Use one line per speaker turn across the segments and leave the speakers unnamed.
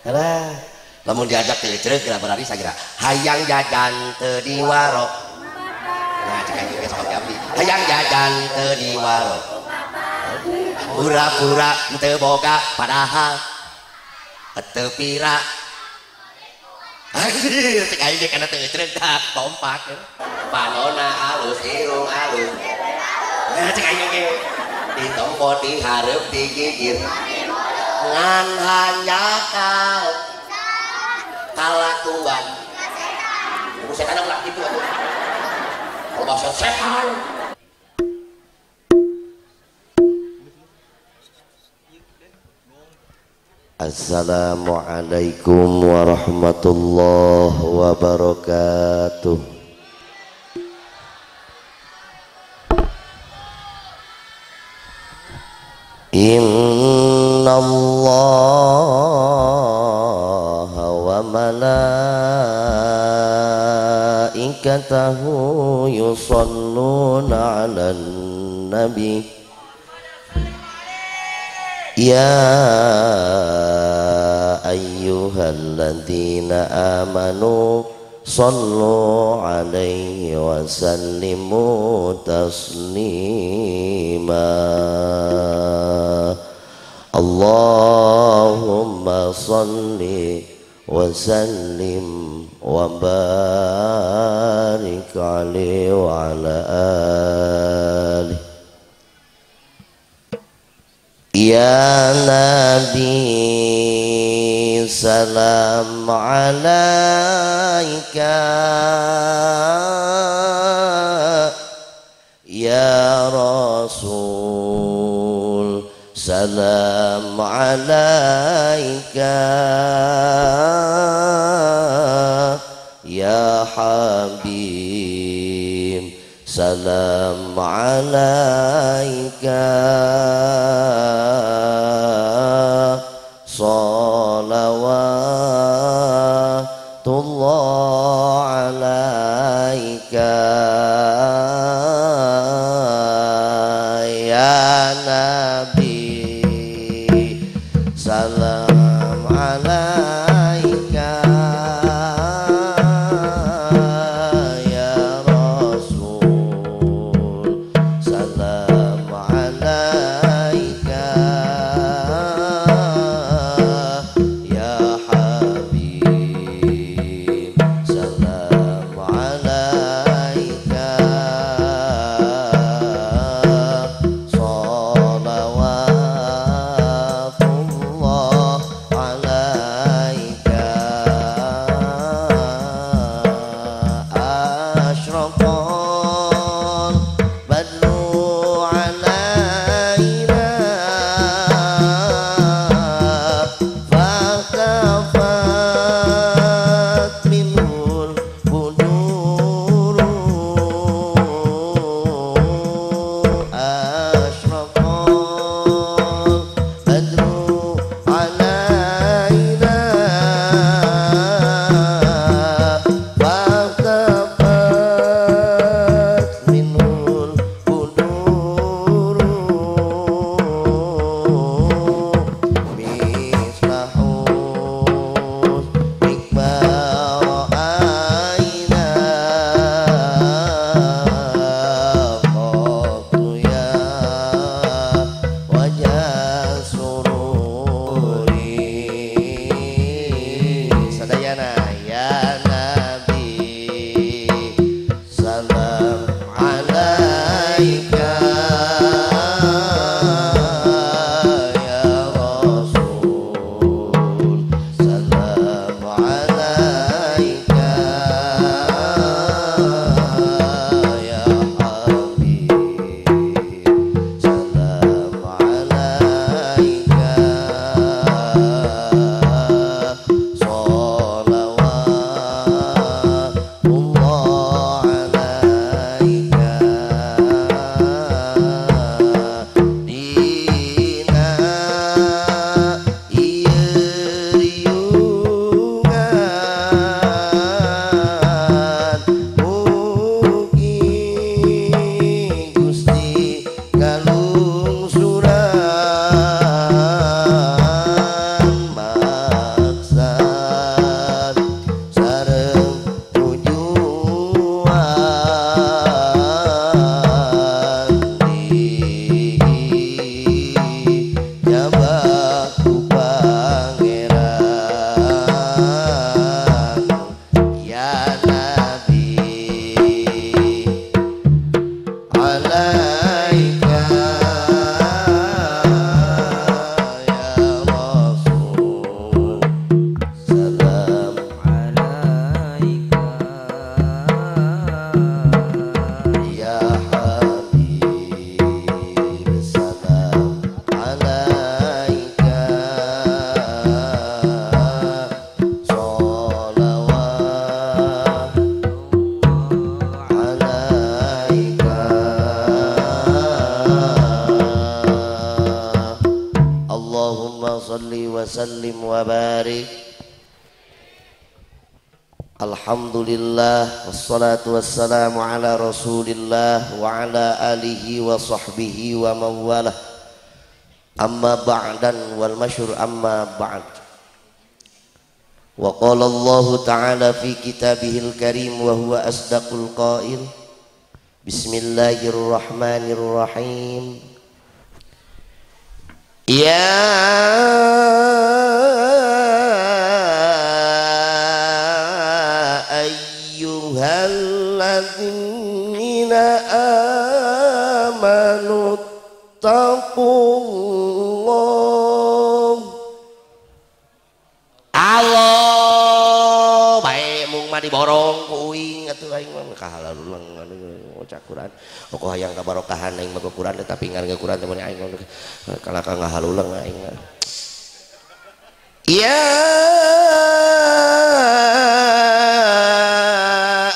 Alah, lamun diajak teu ceureuh geura berari sagira. Hayang jajan teu di warok. Nah, cek aing ge sok jambi. Hayang jajan teu di warok. Pura-pura teu boga padahal teu pira. Anjir, cek aing ge kana teu ceureuh dah kompak. Panona alus, irung alus. Nah, cek aing ge ditompo dihareup digigit. Ngan hanya kau kalakuan setan ulah gitu atuh kalau bahasa setan. Assalamualaikum warahmatullahi wabarakatuh. Innallaha wa malaikatahu yusholluna 'alan nabi ya ayyuhalladzina amanu sallu 'alaihi wa sallimu taslima. Allahumma salli wa sallim wa barik alaihi wa ala alihi. Ya Nabi salam alaika, ya Rasul salam alaika, ya Habib salam alaika, salawatullah alaika, ya Nabi salam alaika, ya Rasul salam alaika, ya Habib Alhamdulillah wassalatu wassalamu ala Rasulillah wa ala alihi wa sahbihi wa mawalah. Amma ba'dan wal masyhur amma ba'd. Wa qala Allah ta'ala fi kitabihil karim wa huwa asdaqul qail. Bismillahirrahmanirrahim. Ya ayyuhalladzina amanu taqullah. Allah bae mung mah diborong ku uing atuh aing mah kahalalulang maca Quran. Pokok hayang kabarokahan aing maca Quran tapi ngareng Quran teh aing kalau ngahalulang aing. Ya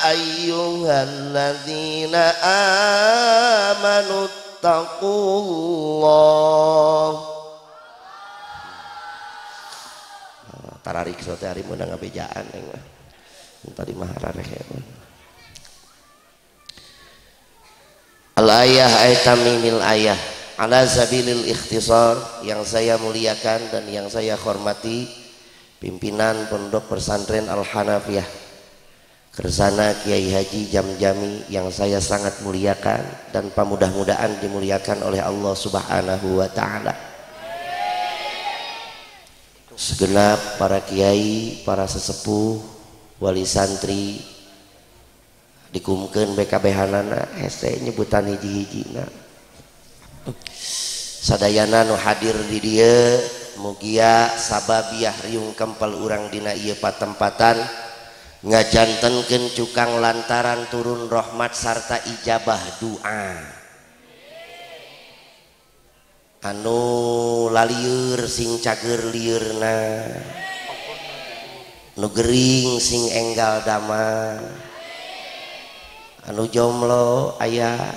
ayyuhalladzina amanu taqullah. Tararik sote ari meunang ngabejaan aing mah. Tadi mah harareh ya. Al-ayah aytamimil ayah ala sabilil ikhtisar. Yang saya muliakan dan yang saya hormati pimpinan Pondok Pesantren Al-Hanafiyah Kersana Kiai Haji Jamjami yang saya sangat muliakan dan mudah-mudahan dimuliakan oleh Allah Subhanahu wa taala. Segenap para kiai, para sesepuh, wali santri dikumkeun BKBH-nana hese nyebutan hiji-hijina. Sadayana nu hadir di dieu mugia sababiah riung kempel urang dina ieu patempatan ngajantenkeun cukang lantaran turun rahmat sarta ijabah doa. Anu lalieur sing cager liurna, nu gering sing enggal dama, anu jomblo aya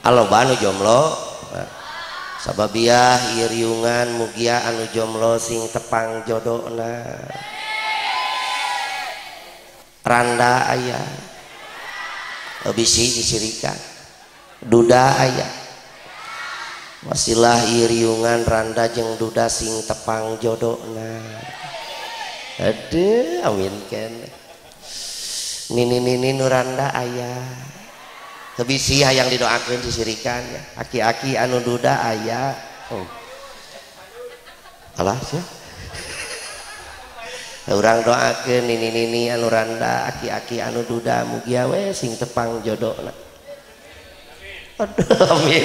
aloba anu jomblo sababiah ieu riungan mugia anu jomblo sing tepang jodona. Randa aya bisi disirikan duda aya wasilah ieu riungan randa jeung duda sing tepang jodona. Aduh amin keneh. Nini nu randa aya bisi hayang didoakeun disirikan ya. Aki-aki anu duda aya. Oh. Alah sia. Urang doakeun nini anu randa aki-aki anu duda mugia we sing tepang jodona. Aduh amin.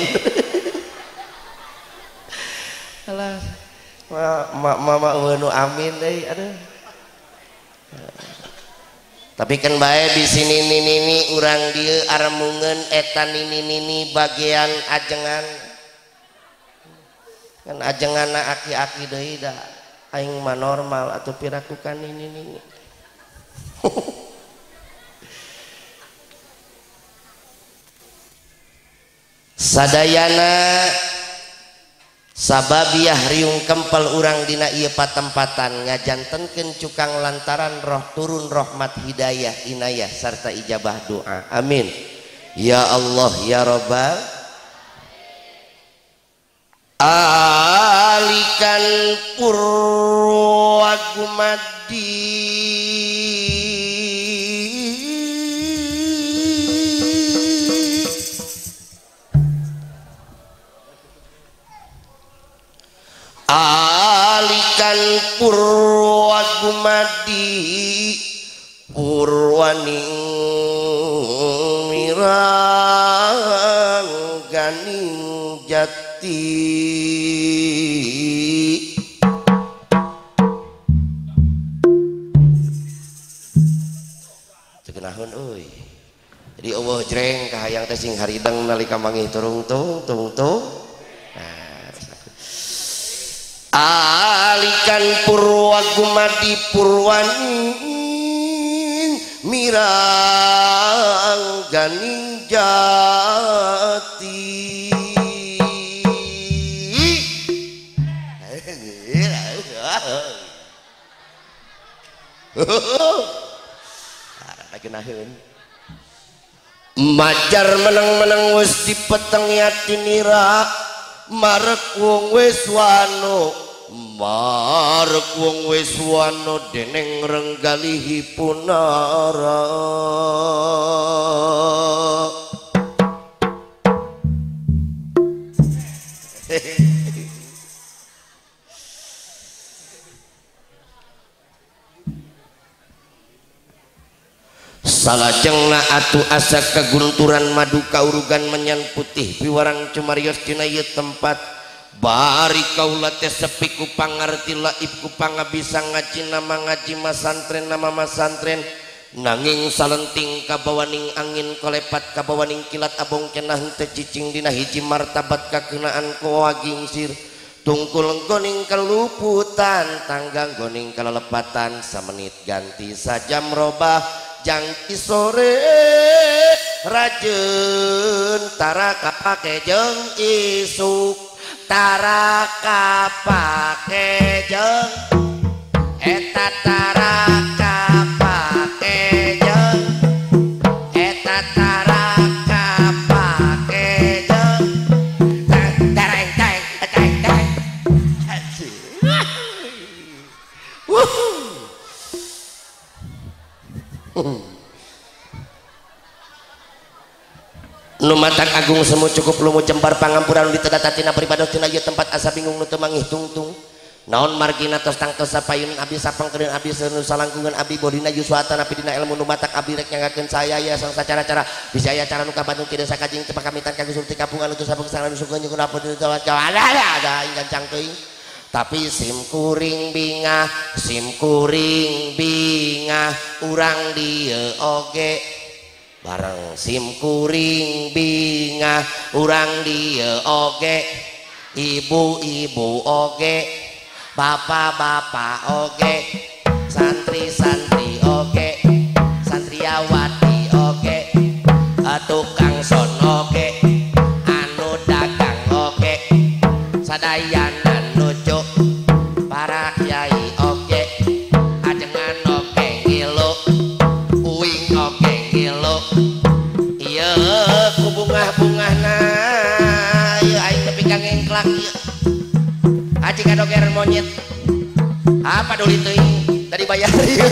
Alah mama nu amin deui aduh. Tapi kan bae di sini nini urang dieu aremungeun eta nini bagian ajengan. Kan ajenganna aki-aki deui da aing mah normal atuh pirakukan nini. Sadayana sababiah riung kempel urang dina ieu patempatan ngajantenkeun cukang lantaran roh turun rahmat hidayah inayah sarta ijabah doa. Amin ya Allah ya Rabbal alikan purwagumadi. Alikan purwagumadi purwaning mirang ganing jati. Tegenahun euy. Jadi Allah jreng kahayang teh sing harideng nalika mangih turung-tung tung-tung. Alikan purwagumadi purwaning mirang ganing jati. Ada genaheun. Majar menang-menang wis dipeteng yatinira marek wong wis wano marek wong wis wano deneng renggalihipun ara salajengna atu asa kagunturan madu kaurugan menyan putih piwarang cumarios dina ieu tempat bari kaula teh sepi ku pangarti laib ku pangabisa ngaji nama ngaji masantren nama masantren nanging salenting kabawaning angin kolepat kabawaning kilat abong cenah teu cicing dina hiji martabat kakeunaan ku waging sir tungkul goning keluputan tanggang goning kalelepatan samenit ganti sajam robah jangki sore rajeun taraka pake jeung isuk taraka pake jeung eta taraka pake jeung eta taraka pake jeung tereng tereng tereng tereng Numatak agung semu cukup lumu cembar pangampuran di tedatatina beribadah tina ieu tempat asa bingung nu teu mangih tungtung naon margina tos tang tos sapayun abi sapang keun abi seunu salangkungan abi bodina yuswatan abi dina ilmu numatak abi rek nyangakeun saya ya sang sacara-cara bisa aya cara nu kabandung kieu sakajing teu pakamitan ka Gusti kapungan utus sabung sangan sukeun nyukur apa teu jawa ada ingancang teuing tapi sim kuring bingah urang dieu oge bareng sim kuring bingah urang dieu oge ibu-ibu oge bapak-bapak oge santri-santri oge santriawati oge tukang son oge anu dagang oge sadayanan nuju para kiai oge ajengan oge ngilu uing oge ngilu iya ku bungah-bungahna ieu aing tepi ka ngengklak ieu aji kadogeran monyet apa duli teuing tadi bayar ieu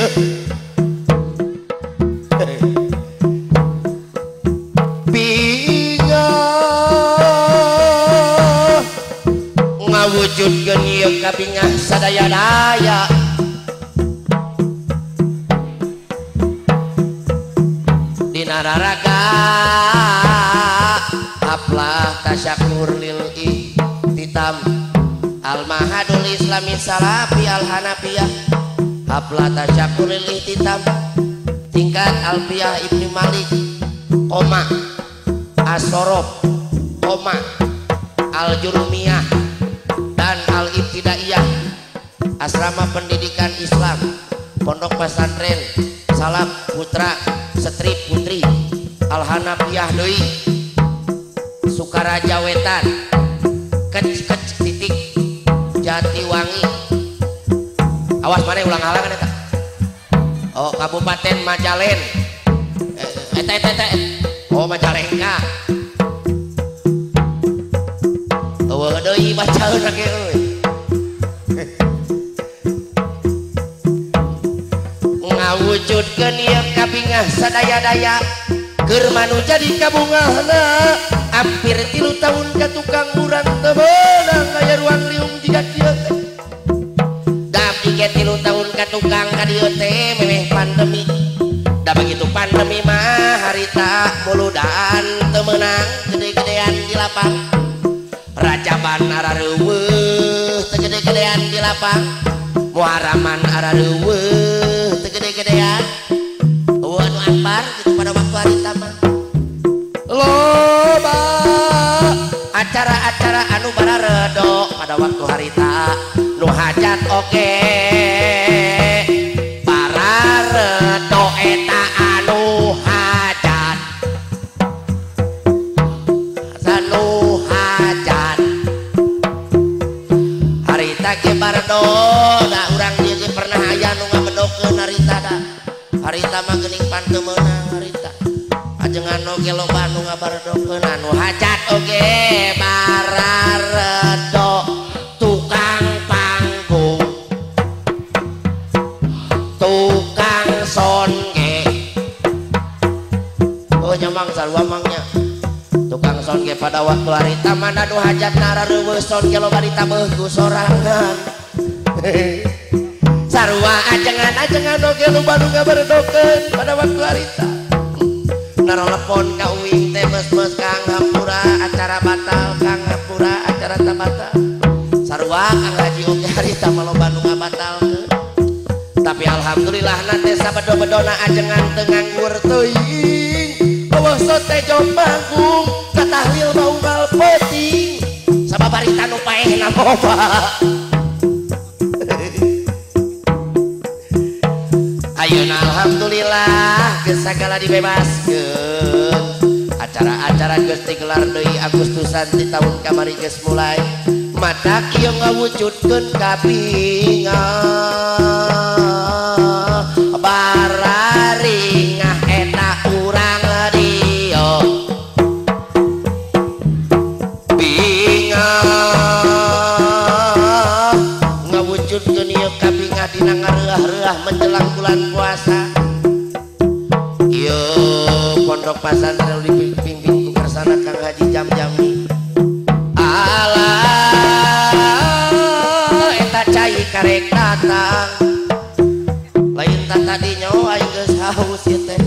ngawujudkeun ieu kabingah sadaya-daya dina raraga haplah tasyakur lil ihtitam al mahadul islami salafi al hanafiyah haplah tasyakur lil ihtitam tingkat alfiyah ibni malik koma asorof koma al jurumiyah dan al-ibtidaiyah asrama pendidikan Islam pondok pesantren salaf putra setri putri al-hanafiyah deui Sukaraja Wetan kec titik Jatiwangi awas mana ulang halangan eta oh Kabupaten Majalen eta oh Majalengka eueuh deui bacaeun lagi euy ngawujudkeun ieu kabingah sadaya-daya keur manu jadi kabungahna hampir 3 tahun ka tukang urang teu meunang aya ruang liung jiga kieu teh da pike 3 tahun ka tukang ka dieu teh memeh pandemi da begitu pandemi mah harita muludan teu meunang gede-gedean di lapang rajaban arareuweuh teu gede-gedean di lapang muharaman arareuweuh teu gede-gedean eueuh anu akbar gitu pada waktu harita mah loba acara-acara anu bararedo pada waktu harita nu hajat oge bararedo eta anu hajat anu hajat harita ge bardo da urang dieu ge pernah aya nu ngabedokeun harita harita mah geuning pan teu meunang harita ajengan oge loba anu ngabaredokeun anu hajat oge bararedo tukang panggung tukang songe oh nyamang sarua mangnya tukang songe pada waktu harita mana nu hajat narareuweus songe loba ditameuh ku sorangan sarua ajengan oge loba nu ngabaredokeun pada waktu harita narolepon ka uing teh mes-mes kang hapura acara batal kang hapura acara teu batal sarua kang haji oge harita mah loba nu ngabatalkeun tapi alhamdulillah nanti sabedo-bedona ajengan teu nganggur teuing bawah teh jom panggung katahlil bau ngal penting sabab harita nu paehna loba ayeuna alhamdulillah geus sagala dibebaskeun acara-acara geus digelar deui Agustusan di tahun kamari geus mulai matak ieu ngawujudkeun kabinga bararingah eta urang dieu binga ngawujudkeun ieu kabinga dina ngareah-reah menjelang bulan puasa ieu pondok pesantren dipimpin ku karsana Kang Haji Jam-Jami alah eta cai karek datang lain tak tadinya aing geus haus ieu teh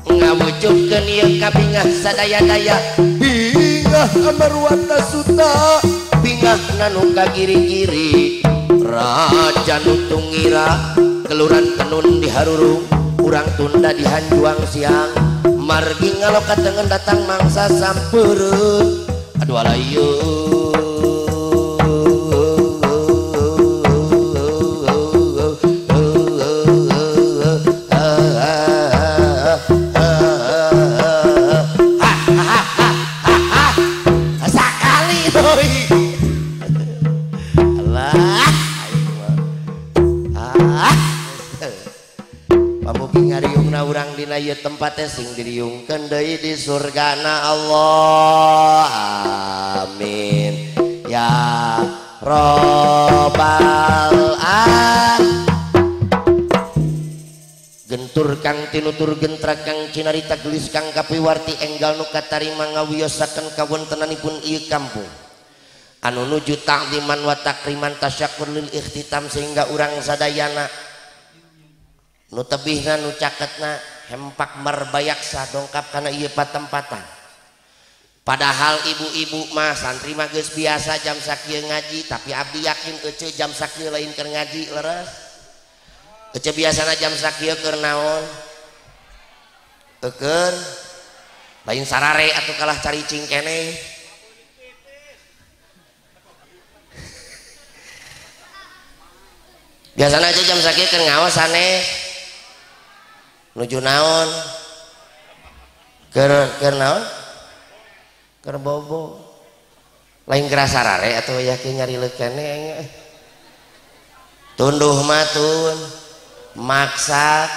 ngawujudkeun ieu kabingah sadaya-daya bingah amarwata suta bingah nanu kagiri-giri raja nutungira keluran tenun diharurung urang tunda dihanjuang siang margi ngaloka tengen datang mangsa sampeureun aduh alayu sakali doi pamugi ngariungna urang dina ieu tempat teh sing diriungkeun deui di surgana Allah amin ya robbal alamin gentur kang tinutur gentrak kang cinarita gelis kang kapiwarti enggal nu katarima ngawiyosaken kawontenanipun ieu kampung anu nuju ta'ziman wa takriman tasyakur lil ikhtitam sehingga urang sadayana nu tebihna nu caketna hempak merbayaksa dongkap kana ieu patempatan padahal ibu-ibu mah santri mah geus biasa jam sakieu ngaji tapi abdi yakin ece jam sakieu lain keur ngaji leres ece biasana jam sakieu keur naon keur lain sarare atuh kalah caricing keneh biasana aja jam sakieu keur ngaos aneh nuju naon keur naon keur bobo lain geura sarare atuh yakin nyari leukene tunduh matun maksad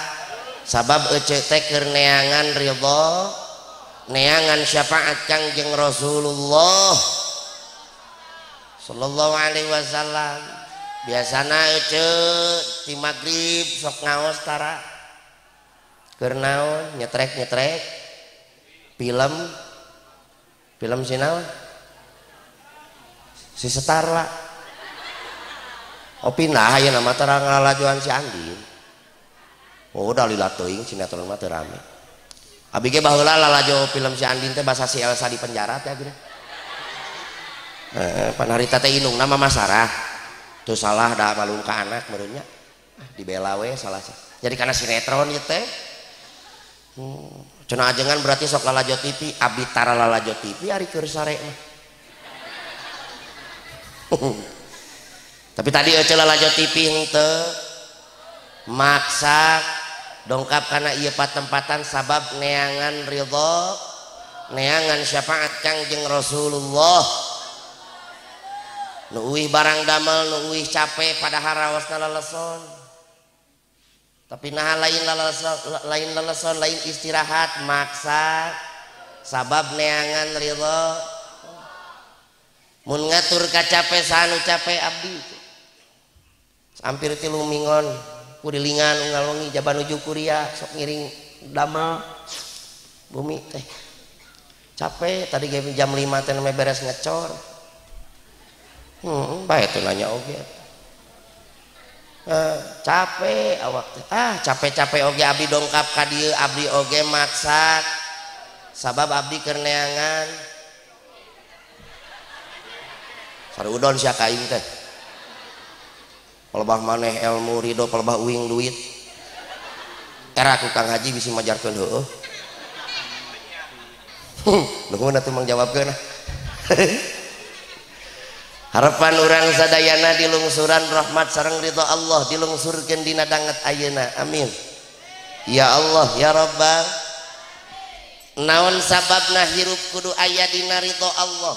sabab ece teh keur neangan ridho neangan syafaat Kangjeng Rasulullah sallallahu alaihi wasallam biasana ece di magrib sok ngaos tara keur naon nyetrek film si naon si Setarla oh pindah ya nama terang lalajuan si Andin oh udah lila teuing sinetron mah teu rame abi ge baheula lalajo film si Andin teh basa si Elsa di penjara teh gini pan harita teh inung nama Mas Sarah tuh salah da malung ka anak meureunnya dibela we salah jadi karena sinetron ieu teh cenah ajengan berarti sok lalajo TV abdi tara lalajo TV ari keur sare mah tapi tadi ece lalajo TV henteu maksa dongkap kana ieu patempatan sabab neangan ridho neangan syafaat Kangjeng Rasulullah nu uih barang damel nu uih capek pada haraosna leleson tapi nah lain leleson lain istirahat maksa sabab neangan ridho mun ngatur kacape sanu capek abdi hampir 3 mingon kudilingan unggal wengi jaban nuju kuliah sok ngiring damel bumi teh capek tadi jam 5 teh beres ngecor bae tuh nanya oge capek awak teh capek-capek oge abdi dongkap ka dieu abdi oge maksa sabab abdi keur neangan sarudon sia ka aing teh pelebah maneh ilmu ridho pelebah uing duit era ku Kang Haji bisa majarkeun heueuh nuhun atuh mengjawabkeun harapan urang sadayana dilungsuran rahmat sareng ridho Allah dilungsurkeun dina danget ayeuna amin ya Allah ya Rabbal naon sababna hirup kudu aya dina ridho Allah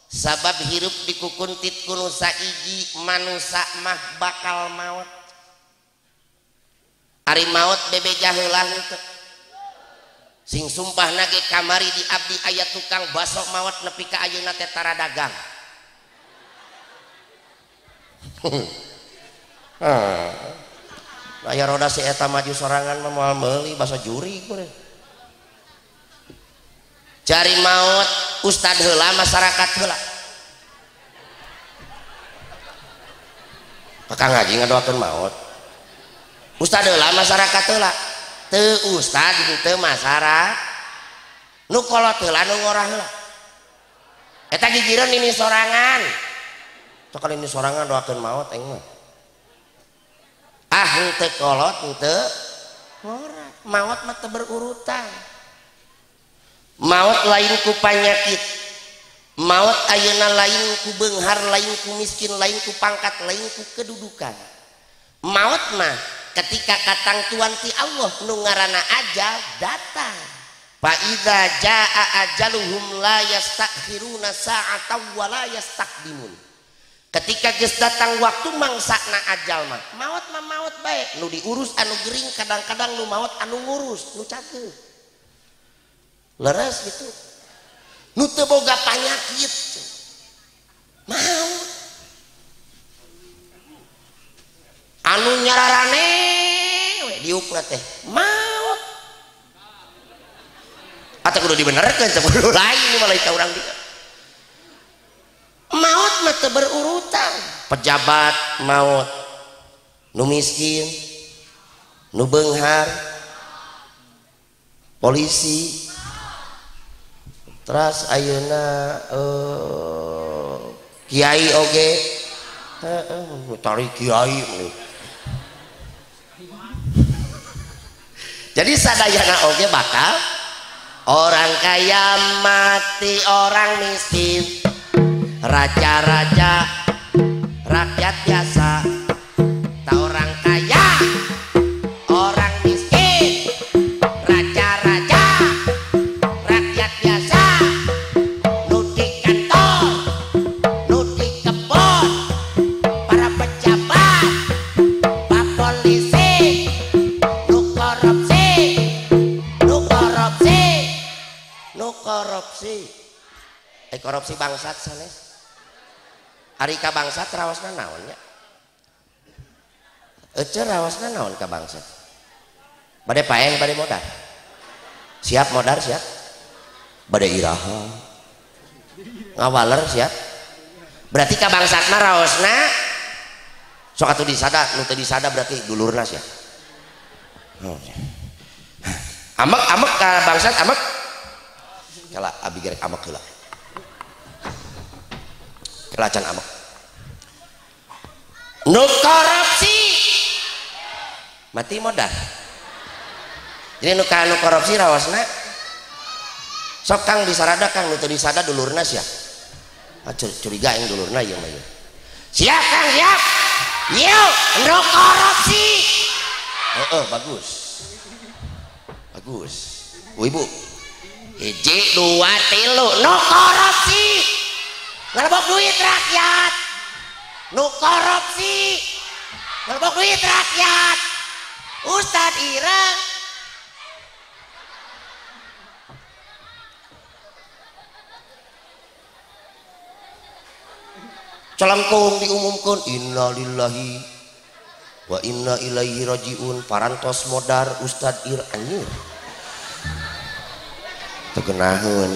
sabab hirup dikukuntit kuno saiji manusia mah bakal maut ari maut bebeja heula henteu sing sumpah nage kamari di abdi aya tukang baso maut nepi ka ayeuna teh tara dagang aya roda si eta maju sorangan mah moal meuli baso juri kuring cari maut ustad heula masyarakat heula Kang Haji ngadoakeun maut ustad heula masyarakat heula teu ustad teu masyarakat nu kolot heula nu ngorah heula eta gigireun ini sorangan sok ini sorangan doakeun maut aing mah henteu kolot henteu ngorah maut mah teu berurutan maut lain ku panyakit maut ayeuna lain ku beunghar lain ku miskin lain ku pangkat lain ku kedudukan maut mah ketika katangtuan ti Allah nu ngaranna ajal datang fa idza jaa ajaluhum la yastakhiruna sa'atan wa la yastaqdimun ketika geus datang waktu mangsana ajal mah maut bae nu diurus anu gering kadang-kadang nu maut anu ngurus nu cakeul leres gitu nu teu boga panyakit maut anu nyararane we diukna teh maut atuh kudu dibenerkeun teh kudu lain nu malai ka urang dia maut mah teu berurutan pejabat maut nu miskin nu beunghar polisi terus ayeuna kiai oge tarik kiai jadi sadayana oge bakal orang kaya mati orang miskin raja-raja rakyat biasa tak orang kaya orang miskin raja-raja rakyat biasa nu di kantor nu di kebon para pejabat pak polisi nu korupsi korupsi bangsat sanes ari ka bangsat raosna naon nya ece raosna naon ka bangsat bade paeng bade modar siap modar siap bade iraha ngawaler siap berarti ka bangsat mah raosna sok atuh disada nu teu disada berarti dulurna siap amek ka bangsat amek kala abi gerek amek heula kelacan amek nu korupsi mati modal jadi nu korupsi rawasna sok kang disarada kang nu teu disada dulurna sia curiga yang dulurna ieu mah siap kang siap yuk nu korupsi bagus bagus ibu 1 2 3 nu korupsi ngerebok duit rakyat nu korupsi ngerebok duit rakyat Ustad Ira celengkung diumumkan innalillahi wa inna ilaihi rajiun parantos modar Ustad Ira anjir tegenaheun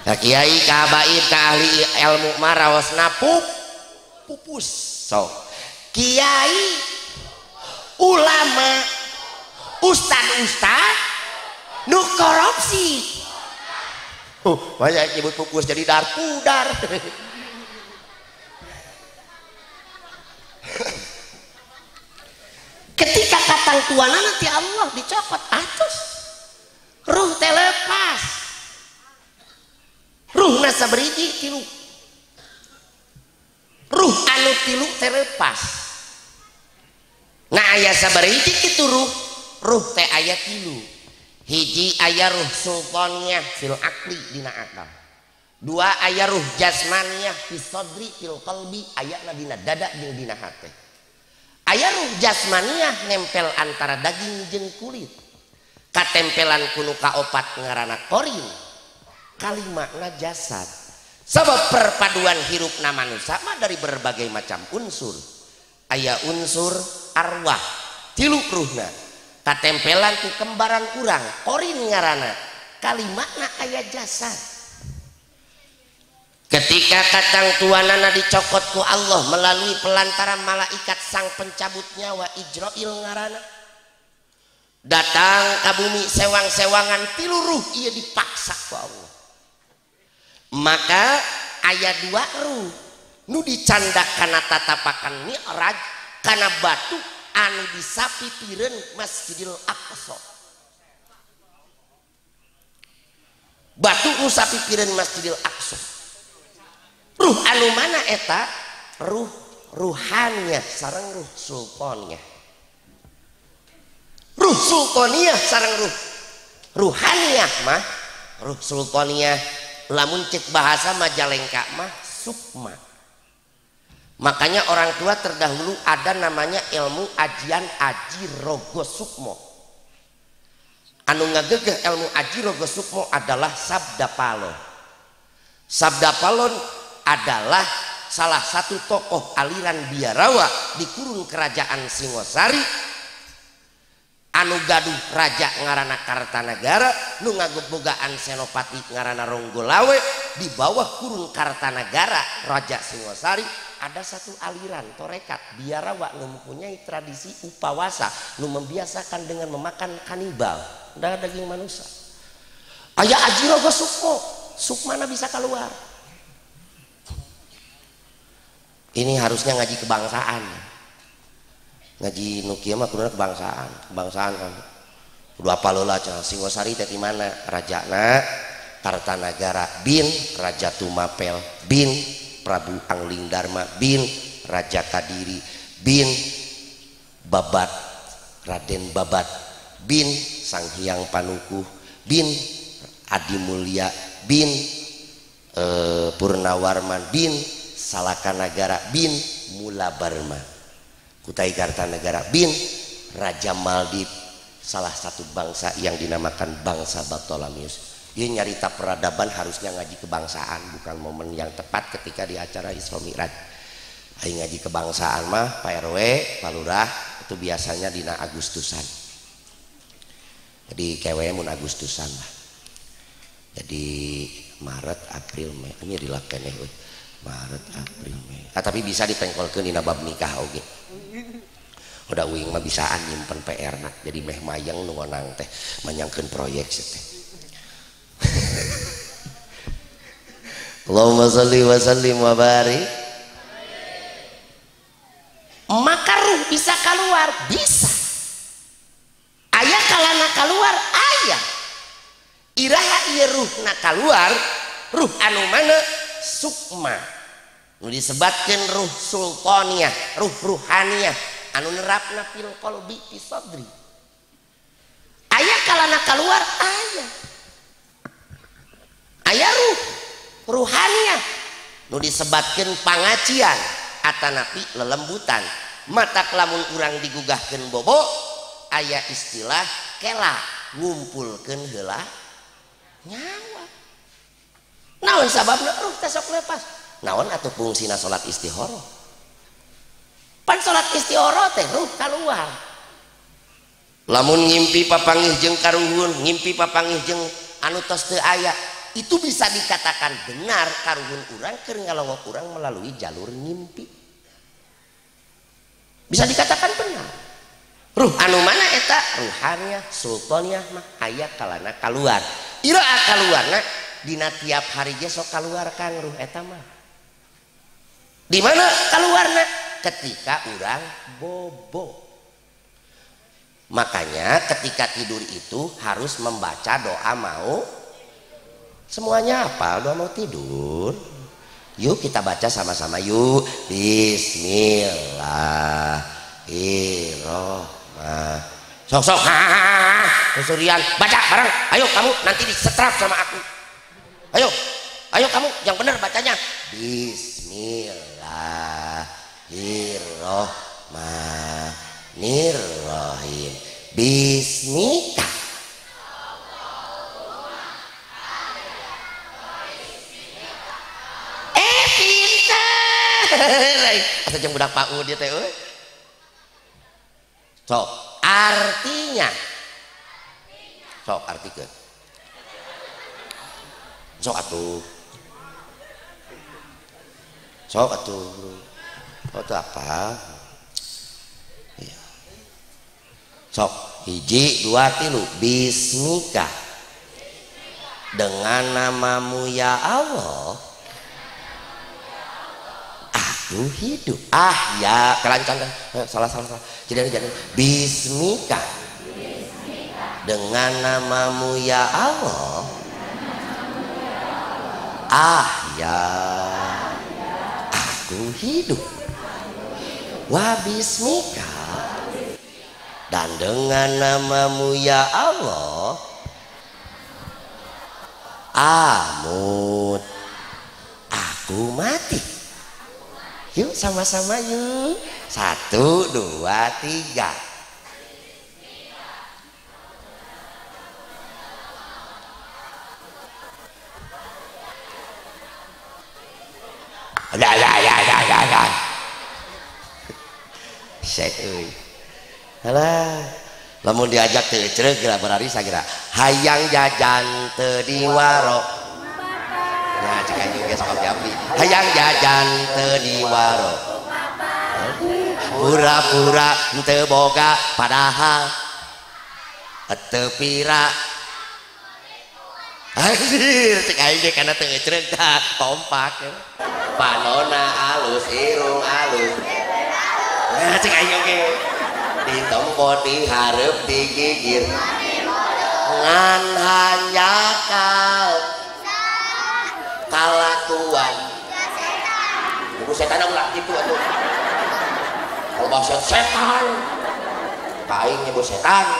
ka kiai ka habaib ka ahli ilmu marawasna pupus so kiai ulama ustad nu korupsi banyak nyebut pupus jadi dar pudar. Ketika katang tuana nanti Allah dicopot atus ruh telepas ruh nasa beriji tilu ruh anu tilu telepas nah ayah saberiji itu ruh teh ayat tilu hiji ayah ruh sultannya fil akli dina akal dua ayah ruh jasmannya fi sodri fil qalbi ayatna dina dada jeung dina hate. Aya ruh jasmaniyah nempel antara daging jeung kulit katempelan kuno kaopat ngaranna korin kalimakna jasad sebab perpaduan hirupna manusia mah dari berbagai macam unsur aya unsur arwah tilu ruhna katempelan ku kembaran urang korin ngaranna kalimakna aya jasad. Ketika katang tuanana dicokot ku Allah melalui pelantaran malaikat sang pencabut nyawa Ijrail ngarana datang ke bumi sewang-sewangan tilu ruh ia dipaksa ku Allah maka ayat dua ruh nu dicandak kana tatapakan mi'raj kana batu anu disapipireun Masjidil Aqsa batu nu sapipireun Masjidil Aqsa ruh anu mana eta ruh ruhannya sareng ruh sultannya ruh sultaniyah sareng ruh ruhaniyah mah ruh sultaniyah lamun cek bahasa Majalengka mah sukma makanya orang tua terdahulu ada namanya ilmu ajian aji rogo sukmo anu ngagegeh ilmu aji rogo sukmo adalah sabda palon sabda palon adalah salah satu tokoh aliran biarawa di kurun kerajaan Singosari anu gaduh raja ngarana Kartanagara nu ngagebogaan senopati ngarana Ronggolawe di bawah kurun Kartanagara raja Singosari ada satu aliran torekat biarawa nu mempunyai tradisi upawasa nu membiasakan dengan memakan kanibal daging manusia aya ajirogo sukmo sukmana bisa keluar. Ini harusnya ngaji kebangsaan ngaji nukia mah kudu kebangsaan kan kudu apa lola cenah Singosari teh di mana rajana Kartanagara bin Raja Tumapel bin Prabu Angling Darma bin Raja Kadiri bin Babat Raden Babat bin Sang Hyang Panukuh bin Adi Mulya bin Purnawarman bin Salakanagara bin Mula Barma Kutai Kartanagara bin Raja Maldip salah satu bangsa yang dinamakan bangsa Batolamius. Ini nyarita peradaban harusnya ngaji kebangsaan bukan momen yang tepat ketika di acara Isra Mi'raj. Aing ngaji kebangsaan mah Pak RW, Pak Lurah itu biasanya dina Agustusan. Jadi kewe mun Agustusan lah. Jadi Maret, April, Mei ini dilakukan Maret, April, Mei. Tapi bisa ditengkolkeun dina bab nikah oge. Udah uing mah bisaan nyimpen PR na. Jadi meh mayang nu ngonang teh manyangkeun proyek teh. Allahumma shalli wa sallim wa barik. Maka ruh bisa keluar, bisa. Aya kalana keluar, aya. Iraha ieu ruhna keluar, ruh anu mana sukma. Nu disebatkeun ruh sultaniyah, ruh ruhaniyah anu nerapna fil qalbi fi sadri. Aya kalana keluar, aya. Aya ruh ruhaniyah nu disebatkeun pangacian atanapi lelembutan. Matak lamun urang digugahkeun bobo aya istilah kela ngumpulkeun heula nyawa. Naon sababna ruh teh sok lepas? Naon atuh fungsina salat istihara? Pan salat istihara teh ruh kaluar. Lamun ngimpi papanggih jeung karuhun, ngimpi papanggih jeung anu tos teu aya, itu bisa dikatakan benar karuhun urang keur ngalongok urang melalui jalur ngimpi. Bisa dikatakan benar. Ruh anu mana eta? Ruhannya, sultannya mah aya kalana kaluar. Iraha kaluarna dina tiap hari ge sok kaluar Kang ruh eta mah. Di mana kaluarna? Ketika urang bobo. Makanya ketika tidur itu harus membaca doa mau semuanya apa doa mau tidur. Yuk kita baca sama-sama yuk. Bismillahirrahmanirrahim. Sok Surian baca bareng. Ayo kamu nanti disetrap sama aku. Ayo kamu yang benar bacanya. Bismillahirrahmanirrahim. Bismika. Pinter. Asa jeung budak PAUD dia teh euy. Sok artinya. Sok artikeun. Sok atuh. Sok atuh. Itu apa? Iya. Sok hiji dua tilu. Bismika. Dengan namamu ya Allah aku hidup. Ya kelancan salah jadi Bismika. Dengan namamu ya Allah ya aku hidup. Wabismika. Dan dengan namamu ya Allah amut aku mati. Yuk sama-sama yuk. 1, 2, 3. Ya. Set euy. Alah, lamun diajak teu ceureuh geura berari sagira. Hayang jajan teu di warung. Nah, cek anjing geus sok jambi. Hayang jajan teu di warung. Pura-pura teu boga padahal teu pira. Anjir, cek aing kana teu ceureuh tah kompak. Panona alus, irung alus. Nah, cek aing oge. Ditompo dihareup digigir. Ngan hanyakal kalakuan. Ibu setan ulah gitu atuh. Kalau bahasa setan. Kaing ibu setan.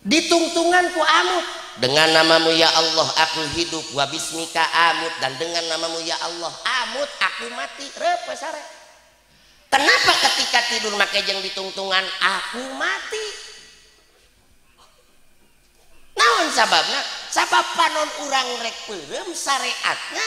Ditungtungan ku amut. Dengan namamu ya Allah aku hidup. Wa bismika amut. Dan dengan namamu ya Allah amut aku mati. Rep sare. Kenapa ketika tidur make jeung ditungtungan aku mati? Naon sababna? Sabab panon urang rek peureum syariatna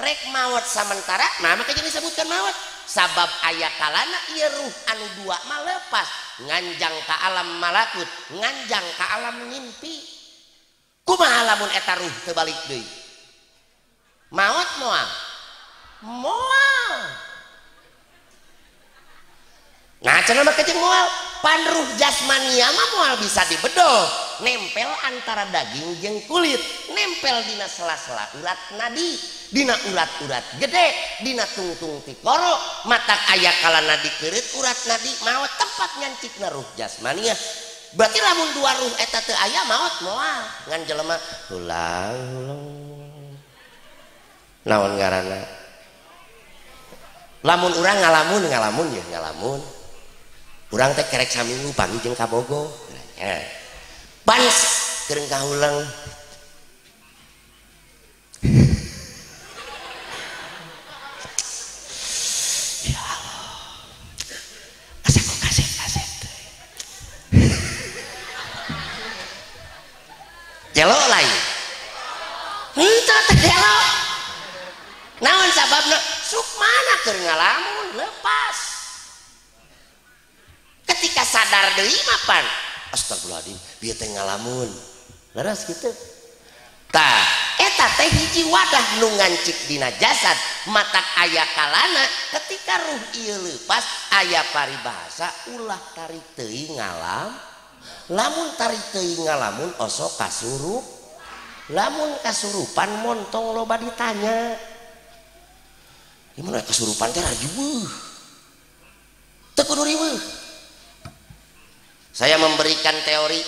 rek maot sementara. Nah maka jadi disebutkan maot. Sabab aya kalana ieu ruh anu dua mah lepas nganjang ka alam malakut, nganjang ka alam mimpi. Kumaha lamun eta ruh teu balik deui? Maot moal. Moal. Nah cenah mah kecing moal. Pan ruh jasmania mah moal bisa dibedol, nempel antara daging jeung kulit, nempel dina sela-sela urat nadi, dina urat-urat gede, dina tungtung tikoro, matak aya kalana dikeureut urat nadi maot tempat nyancikna ruh jasmania. Berarti lamun dua ruh eta teu aya maot moal ngan jelema ulang. Naon ngaranna? Lamun urang ngalamun ya ngalamun. Urang teh kerek saminggu pagi jeung ka Bogor. Ban keur kaulang. henteu teh delok naon sababna sukmana keur ngalamun lepas ketika sadar deui mapan astagfirullahaladzim bieu teh ngalamun leres kitu tah eta teh hiji wadah nu ngancik dina jasad matak aya kalana ketika ruh ieu leupas aya paribahasa ulah tarik teuing ngalam lamun tarik teuing ngalamun osok kasurup lamun kasurupan montong loba ditanya gimana kasurupan teh rajueuh teu kudu riweuh. Saya memberikan teori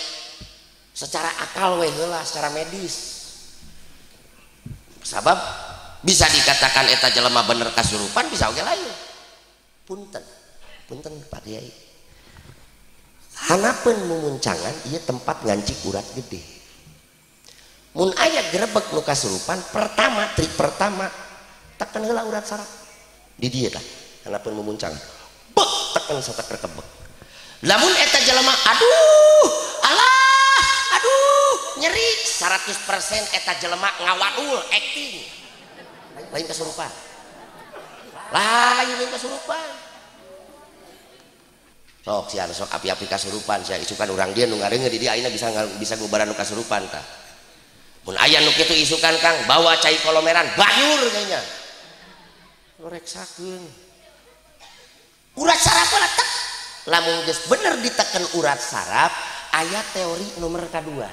secara akal we heula secara medis sabab bisa dikatakan eta jelema bener kasurupan bisa oge lain punten Pak Kiai hanapeun mumuncangan ieu tempat ngancik urat gede mun aya grebeg nu kasurupan pertama trik pertama tekan heula urat saraf di dieu tah hanapeun mumuncangan bek tekan satak rekebek lamun eta jelema aduh alah aduh nyeri 100% eta jelema ngawadul acting lain kesurupan lain kesurupan sok sian sok api-api kasurupan sia isukan urang dia nu ngareungeun di dia ayeuna bisa ngubaran nu kasurupan tah mun aya nu kitu isukan Kang bawa cai kolomeran banyur kayaknya ngoreksakeun urat saraf letak lamun geus bener ditekan urat saraf aya teori nomor kedua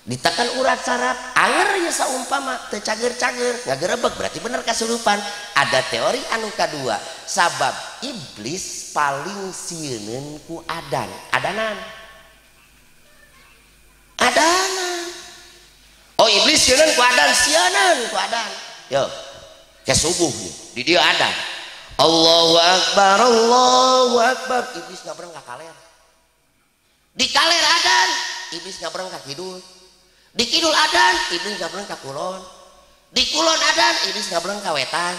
ditekan urat saraf anger ya saumpama teu cager-cager ngagerebeg berarti bener kasurupan ada teori anu kedua sabab iblis paling sieun ku adanan oh iblis sieun ku adan yo ke subuh di dia adan Allahu akbar iblis ngabreng ka kaler di kaler adan iblis ngabreng ka kidul di kidul adan iblis ngabreng ka kulon di kulon adan iblis ngabreng ka wetan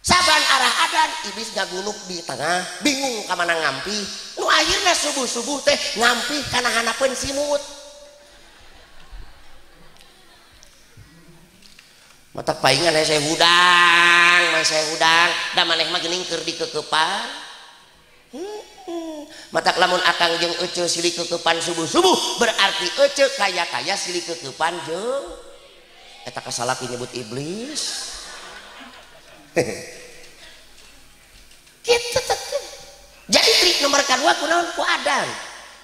saban arah adan iblis ngagunuk di tengah bingung ka mana ngampi nu akhirna subuh-subuh teh ngampi kana hanapeun simut matak paingan saya hudang da maneh mah geuning keur dikekepan matak lamun akang jeung ece silih kekepan subuh-subuh berarti ece kaya-kaya silih kekepan jeung eta kasalaki nyebut iblis kitu teh jadi trik nomor kedua kunaon ku adan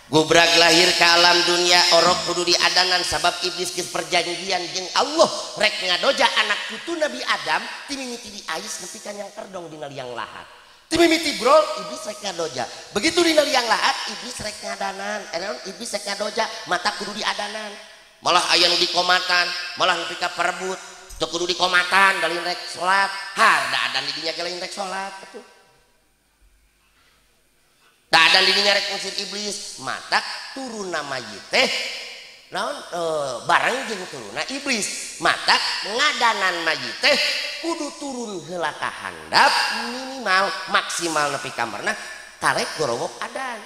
gubrak lahir ke alam dunia orok kudu diadanan sabab iblis geus perjanjian jeung Allah rek ngadoja anak putu Nabi Adam ti mimiti di ais nepi ka nyang kerdong dina liang lahat ti mimiti brol iblis rek ngadoja begitu dina liang lahat iblis rek ngadanan iblis rek ngadoja mata kudu diadanan malah aya nu dikomatan malah nepi ka perebut teu kudu dikomatan dalin rek salat da adan di dinya ge lain rek salat atuh da adan di dinya rek ngusir iblis matak turunna mayit teh naon bareng jeung turunna iblis matak ngadanan mayit teh kudu turun heula ka handap minimal maksimal nepi kamarna karek gorowok adan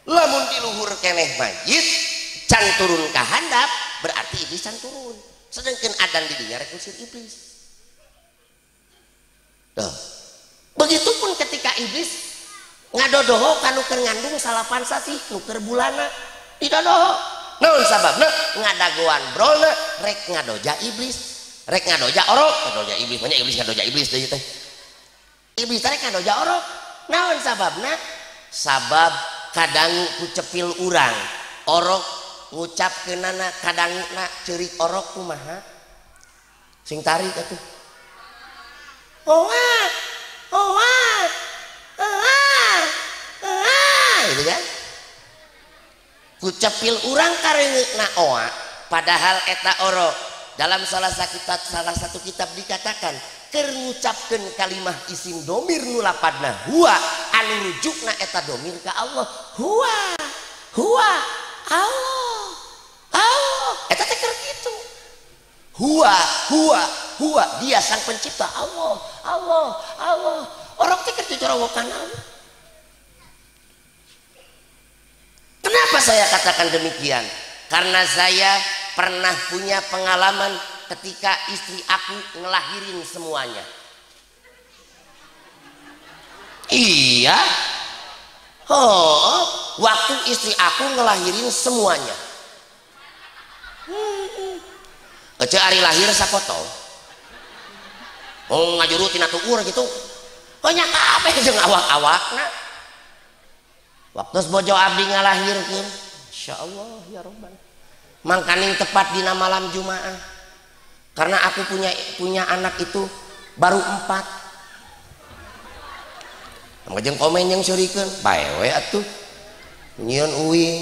lamun di luhur keneh mayit can turun ka handap berarti iblis can turun sedangkan adan di dinya rek ngusir iblis tuh begitupun ketika iblis ngadodoho kanu keur ngandung salapan sasih nu keur bulana didodoho naon sababna ngadagoan brolna rek ngadoja iblis rek ngadoja orok ngadoja iblis banyak iblis ngadoja iblis deui teh iblis rek ngadoja orok naon sababna sabab kadang ku cepil urang orok ngucapkeunana kadangna ceurik orok kumaha sing tarik atuh gitu kan kucepil urang kareungna oa padahal eta orok dalam salah satu kitab dikatakan keur ngucapkeun kalimah isim domir nu lapadna huwa anu rujukna eta domir ka Allah huwa Allah eta teh keur kitu huwa dia sang pencipta Allah orok teh keur dicorowokan Allah. Kenapa saya katakan demikian? Karena saya pernah punya pengalaman ketika istri aku ngelahirin semuanya. Iya. Oh, waktu istri aku ngelahirin semuanya. Ece ari lahir sapoto. Oh ngajuru tina tuur gitu. Oh nya kabeh jeung awak-awakna. Waktu bojo abdi ngalahirkeun, insyaallah ya Rabbana. Mangkaning tepat dina malam Jumaah. Karena aku punya anak itu baru 4. Ngajeng komen yang surikeun, bae we atuh. Nyieun uing.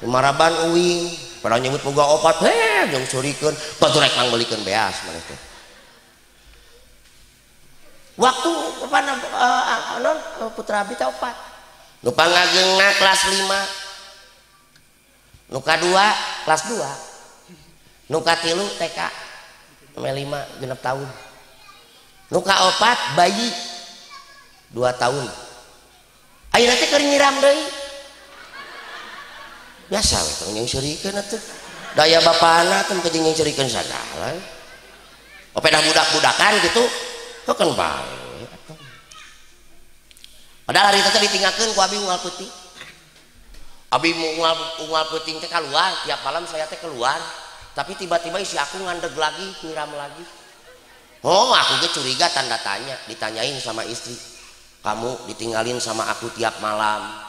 Maraban uing, pada nyebut boga opat, yang surikeun, batu rek mangbelikeun beas maneh teh. Waktu putra abdi teh 4. Nu pangageungna kelas 5. Nu kadua kelas 2. Nu katilu TK. Ame 5 genep tahun. Nu kaopat bayi 2 tahun. Ayeuna teh keur nyiram deui. Biasa we tong yang surikeun atuh. Daya bapana teh kejeng yang surikeun sagala. Opeda budak-budakan gitu. Heuh kan bae. Padahal hari teh ditinggalkeun ku abi unggal peuting. Abi unggal peuting teh keluar, tiap malam saya teh keluar. Tapi tiba-tiba isi aku ngandeg lagi, nyiram lagi. Oh, aku ge curiga tanda tanya, ditanyain sama istri. Kamu ditinggalin sama aku tiap malam.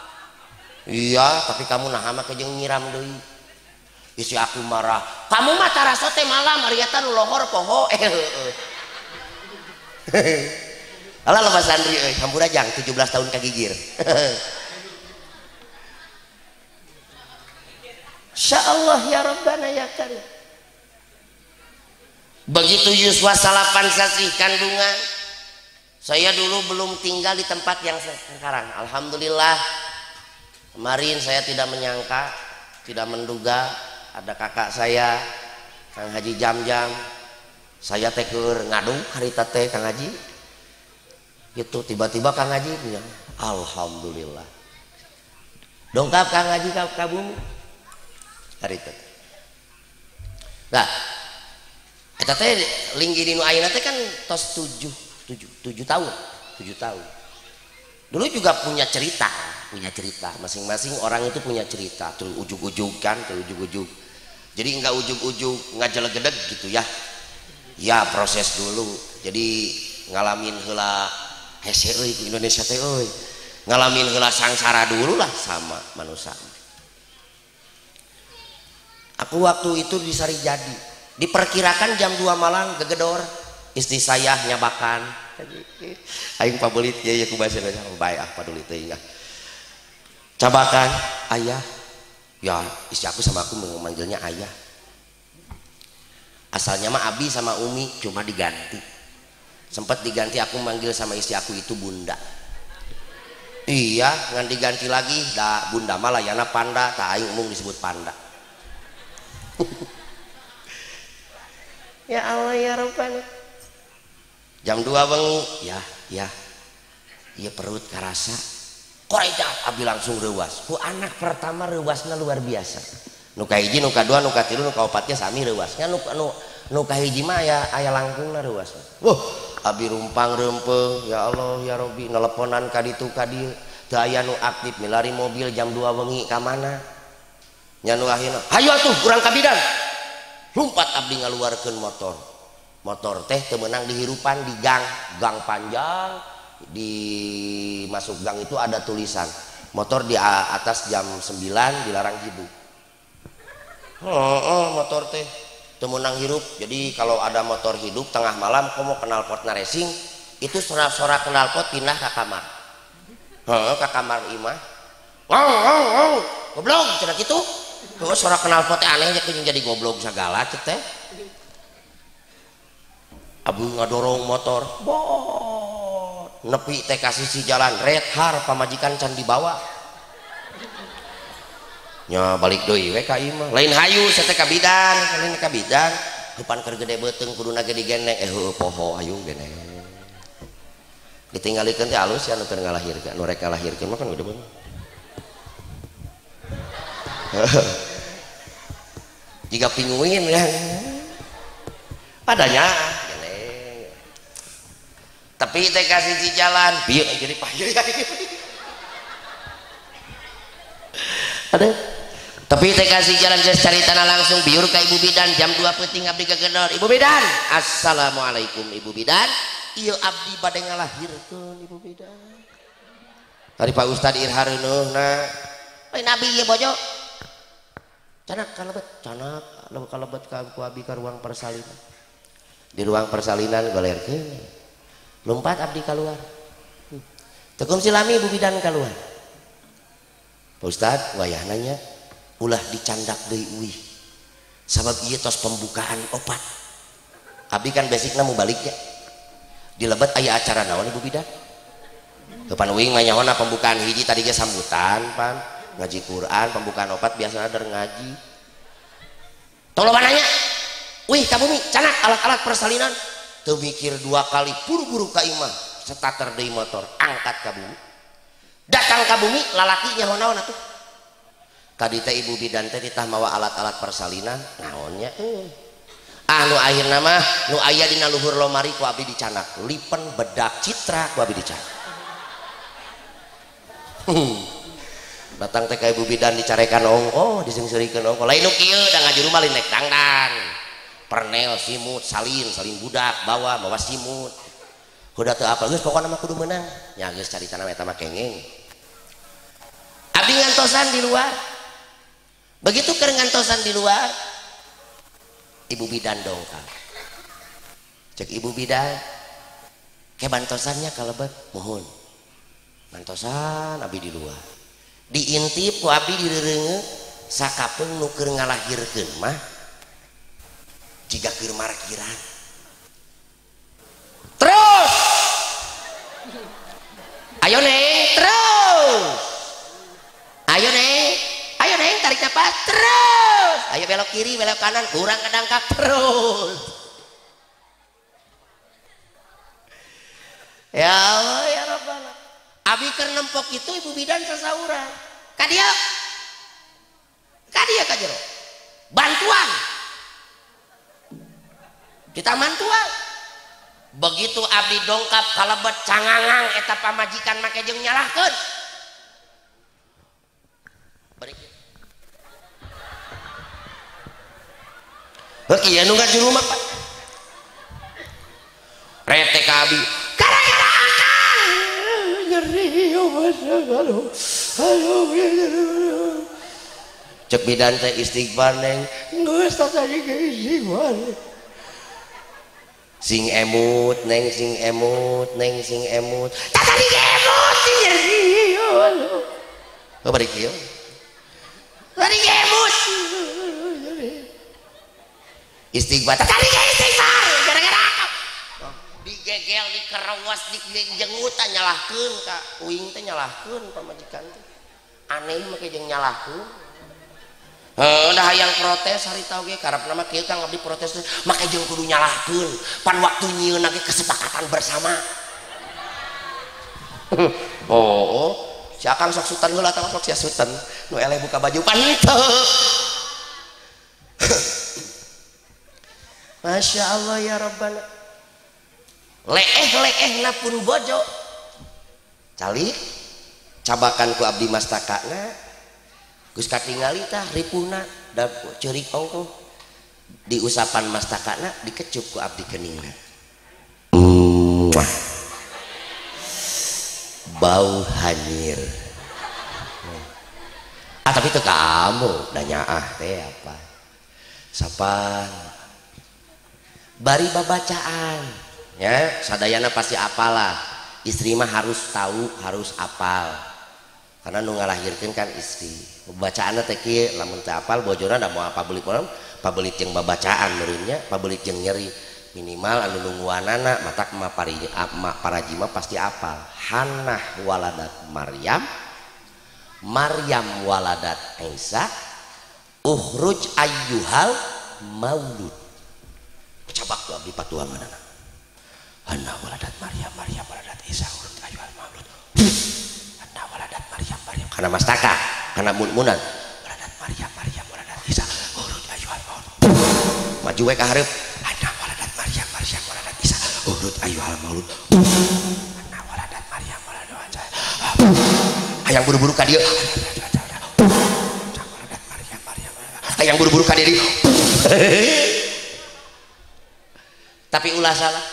Iya, tapi kamu naha mah kejeng nyiram deui. Isi aku marah. Kamu mah taraso teh malam ari eta nu lohor poho. Alah Mas Andri euy, hampurajang 17 tahun kagigir. Insyaallah ya Rabbana ya Karim. Begitu Yuswa salapan sasih kandungan. Saya dulu belum tinggal di tempat yang sekarang. Alhamdulillah. Kemarin saya tidak menyangka, tidak menduga ada kakak saya, Kang Haji Jam-Jam. Saya teh keur ngadu harita teh Kang Haji. Gitu tiba-tiba Kang Haji bilang, alhamdulillah. Dongkap Kang Haji ka bumi. Harita. Nah, eta teh linggi dinu ayeuna teh kan tos 7 tahun. Dulu juga punya cerita masing-masing orang itu punya cerita tuh ujug-ujug kan, tuh ujug-ujug. Jadi enggak ujug-ujug, enggak jeleg-jedeg gitu ya. Ya proses dulu. Jadi ngalamin heula hese euy ku Indonesia teh euy. Ngalamin heula sangsara dulu lah sama manusia. Aku waktu itu di Sarijadi. Diperkirakan jam 2 malam gegedor. Istri saya nyabakan. Aing pabelit ya ku basa bae ah paduli teh ya. Cabakan ayah. Ya istri aku sama aku memanggilnya ayah. Asalnya mah Abi sama Umi cuma diganti. Sempat diganti aku manggil sama istri aku itu Bunda. Iya, ngan diganti lagi da Bunda mah layana Panda, tak aing umum disebut Panda. Ya Allah ya Rabbana. Jam 2 bengi, ya. Iya perut karasa. Koreja abi langsung reuwas. Ku anak pertama reuwasna luar biasa. Nu kahiji, nu kadua, nu katilu, nu kaopatnya sami reuwasnya. Nu kahiji mah aya langkungna reuwasna. Abi rumpang rempeng, ya Allah ya Robbi nelponan ka ditu ka dieu. Teu aya nu aktif milari mobil jam 2 bengi ka mana? Nya nu akhirna, hayu atuh urang ka bidan. Lumpat abdi ngaluarkeun motor. Motor teh teu meunang dihirupan di gang panjang. Di masuk gang itu ada tulisan motor di atas jam 9 dilarang hidup. Motor teh teu meunang hirup. Jadi kalau ada motor hidup tengah malam komo knalpotna racing itu suara knalpot pindah ke kamar. Ke kamar imah. Goblok cenah kitu. Tuh suara knalpot teh aneh jadi goblok sagala teh. Abu ngadorong motor. Nepi teh kasih si jalan red har pamajikan can dibawa nya balik deui we ka imah lain hayu saya teh ka bidan lain ka bidan depan keur gede beuteung kuduna ge digendeng poho hayu geneng ditinggalikeun teh alus ya nu keur ngalahirkeun nu rek ngalahirkeun mah kan udah bener jika pinguin ya padanya tapi teh kasih si jalan bieu jadi payu ada tapi teh kasih jalan geus cari tanah langsung biur ka Ibu Bidan jam 2 peuting abdi kegendor. Ibu Bidan, assalamualaikum Ibu Bidan, ieu abdi bade ngalahirkeun Ibu Bidan. Hari Pak Ustad irhareuneuna lain nabi ieu bojo canak kalebet canak kalebet ka abi ka ruang persalinan. Di ruang persalinan golerkeun lompat abdi keluar. Tekum silami Ibu Bidan keluar. Pak Ustad wayahna nya ulah dicandak deui uih sabab ieu tos pembukaan opat abdi kan basicna mau balik ya di Lebet aya acara naon Ibu Bidan kepan uing manyahona pembukaan hiji tadi ge sambutan pan ngaji Quran pembukaan opat biasana der ngaji tong loba nanya wih ka bumi canak alat-alat persalinan teu mikir dua kali buru-buru ka imah starter deui motor angkat ka bumi datang ka bumi lalaki nyaho naon atuh tadi teh Ibu Bidan teh ditah mawa alat-alat persalinan naonnya anu akhirna mah nu aya dina luhur lomari ku abdi dicanak lipen bedak citra ku abdi dicanak datang teh ka Ibu Bidan dicarekan ongko disengseurikeun ongko lain nu kieu da ngajuru mah nek dangdang pernel simut salin budak bawa simut kuda teu apal geus pokona mah kudu meunang nya geus caritana eta mah kengeng abdi ngantosan di luar. Begitu kerengantosan di luar, Ibu Bidan dongkal. Cek Ibu Bidan, ke bantosannya kalebet mohon. Bantosan abdi di luar. Diintip ku abdi direrengeun sakapeung nu keur ngalahirkeun mah jiga keur markiran. Terus. Ayo Neng, terus. Ayo Neng. Ayo Neng tarik nafas terus ayo belok kiri belok kanan kurang kedangkap terus ya Allah ya Rabbana abi keur nempok itu Ibu Bidan sasauran kadia ka jero bantuan kita mantuan begitu abdi dongkap kalebet cangangang eta pamajikan make jeung nyalahkeun iya nu di rumah Pak rete ka abi gara-gara akang nyeri aduh cek Bidan teh istighfar Neng geus tadi ge istighfar sing emut Neng sing emut Neng sing emut tadi ge emut sing nyeri aduh bari kieu tadi ge emut istighfar tadi istighfar gara-gara digegel dikerewas dijengut nyalahkeun ka uing teh nyalahkeun pamajikan teh aneh make jeung nyalahkeun da hayang protes hari tau ge karepna mah kieu Kang abdi protes make jeung kudu nyalahkeun pan waktu nyieun ge kesepakatan bersama oh si akang sok sutan heula tah sok sia sutan nu eleh buka baju pan teu Masya Allah ya Rabbana leeh-leehna pun bojo calik cabakan ku abdi mastakana geus katingali tah ripuhna da ceurik ongkoh di usapan mastakana dikecup ku abdi keningna bau hanyir tapi teu kamu da nyaah teh apa sapan bari babacaan ya sadayana pasti apalah istri mah harus tahu harus apal karena nu ngalahirkeun kan istri bacaanna teh kieu lamun teu apal bojona da mau apa beulit moal pabelit jeung babacaan meureunnya pabelit jeung nyeri minimal anu nungguanana matak mah paraji mah pasti apal Hannah waladat Maryam Maryam waladat Isa uhruj ayyuhal maulud cabak tuh abdi patuan mana Hannah waladat Maryam Maryam waladat Isa urut ayyuhal maulud Hannah waladat Maryam Maryam karena mastaka karena mun-munan waladat Maryam Maryam waladat Isa urut ayyuhal maulud maju we ka hareup Hannah waladat urut ayyuhal maulud anna waladat maryam waladu aja hayang buru-buru ka dieu waladat maryam hayang buru-buru ka dieu tapi ulah salah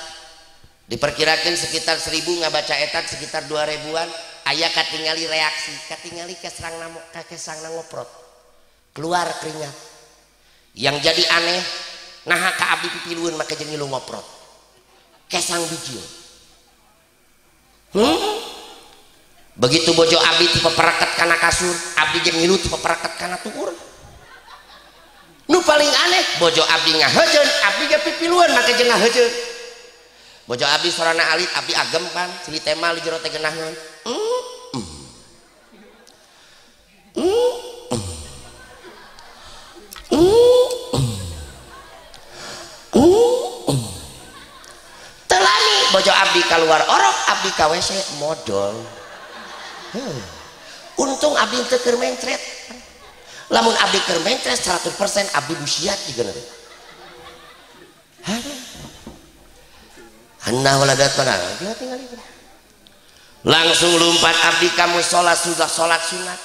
diperkirakan sekitar 1000 ngabaca etat sekitar 2000-an aya katingali reaksi katingali kesang ngoprot keluar keringat yang jadi aneh nah ka abdi pipilueun make jeung ngilu ngoprot kesang bijil begitu bojo abdi dipeperaket kana kasur abdi jeung ngilu dipeperaket kana tukur nu paling aneh bojo abdi ngahejeun abdi ge pipilueun make jeung ngahejeun bojo abdi sorana alit abdi agem pan cili tema li jero teh geunahkeun telani bojo abdi keluar orok abdi ka WC modal untung abdi teu keur mencret lamun abdi keur mencret 100% abdi busiat juga nanti anna waladat mana langsung lompat abdi kamu sudah sholat sunat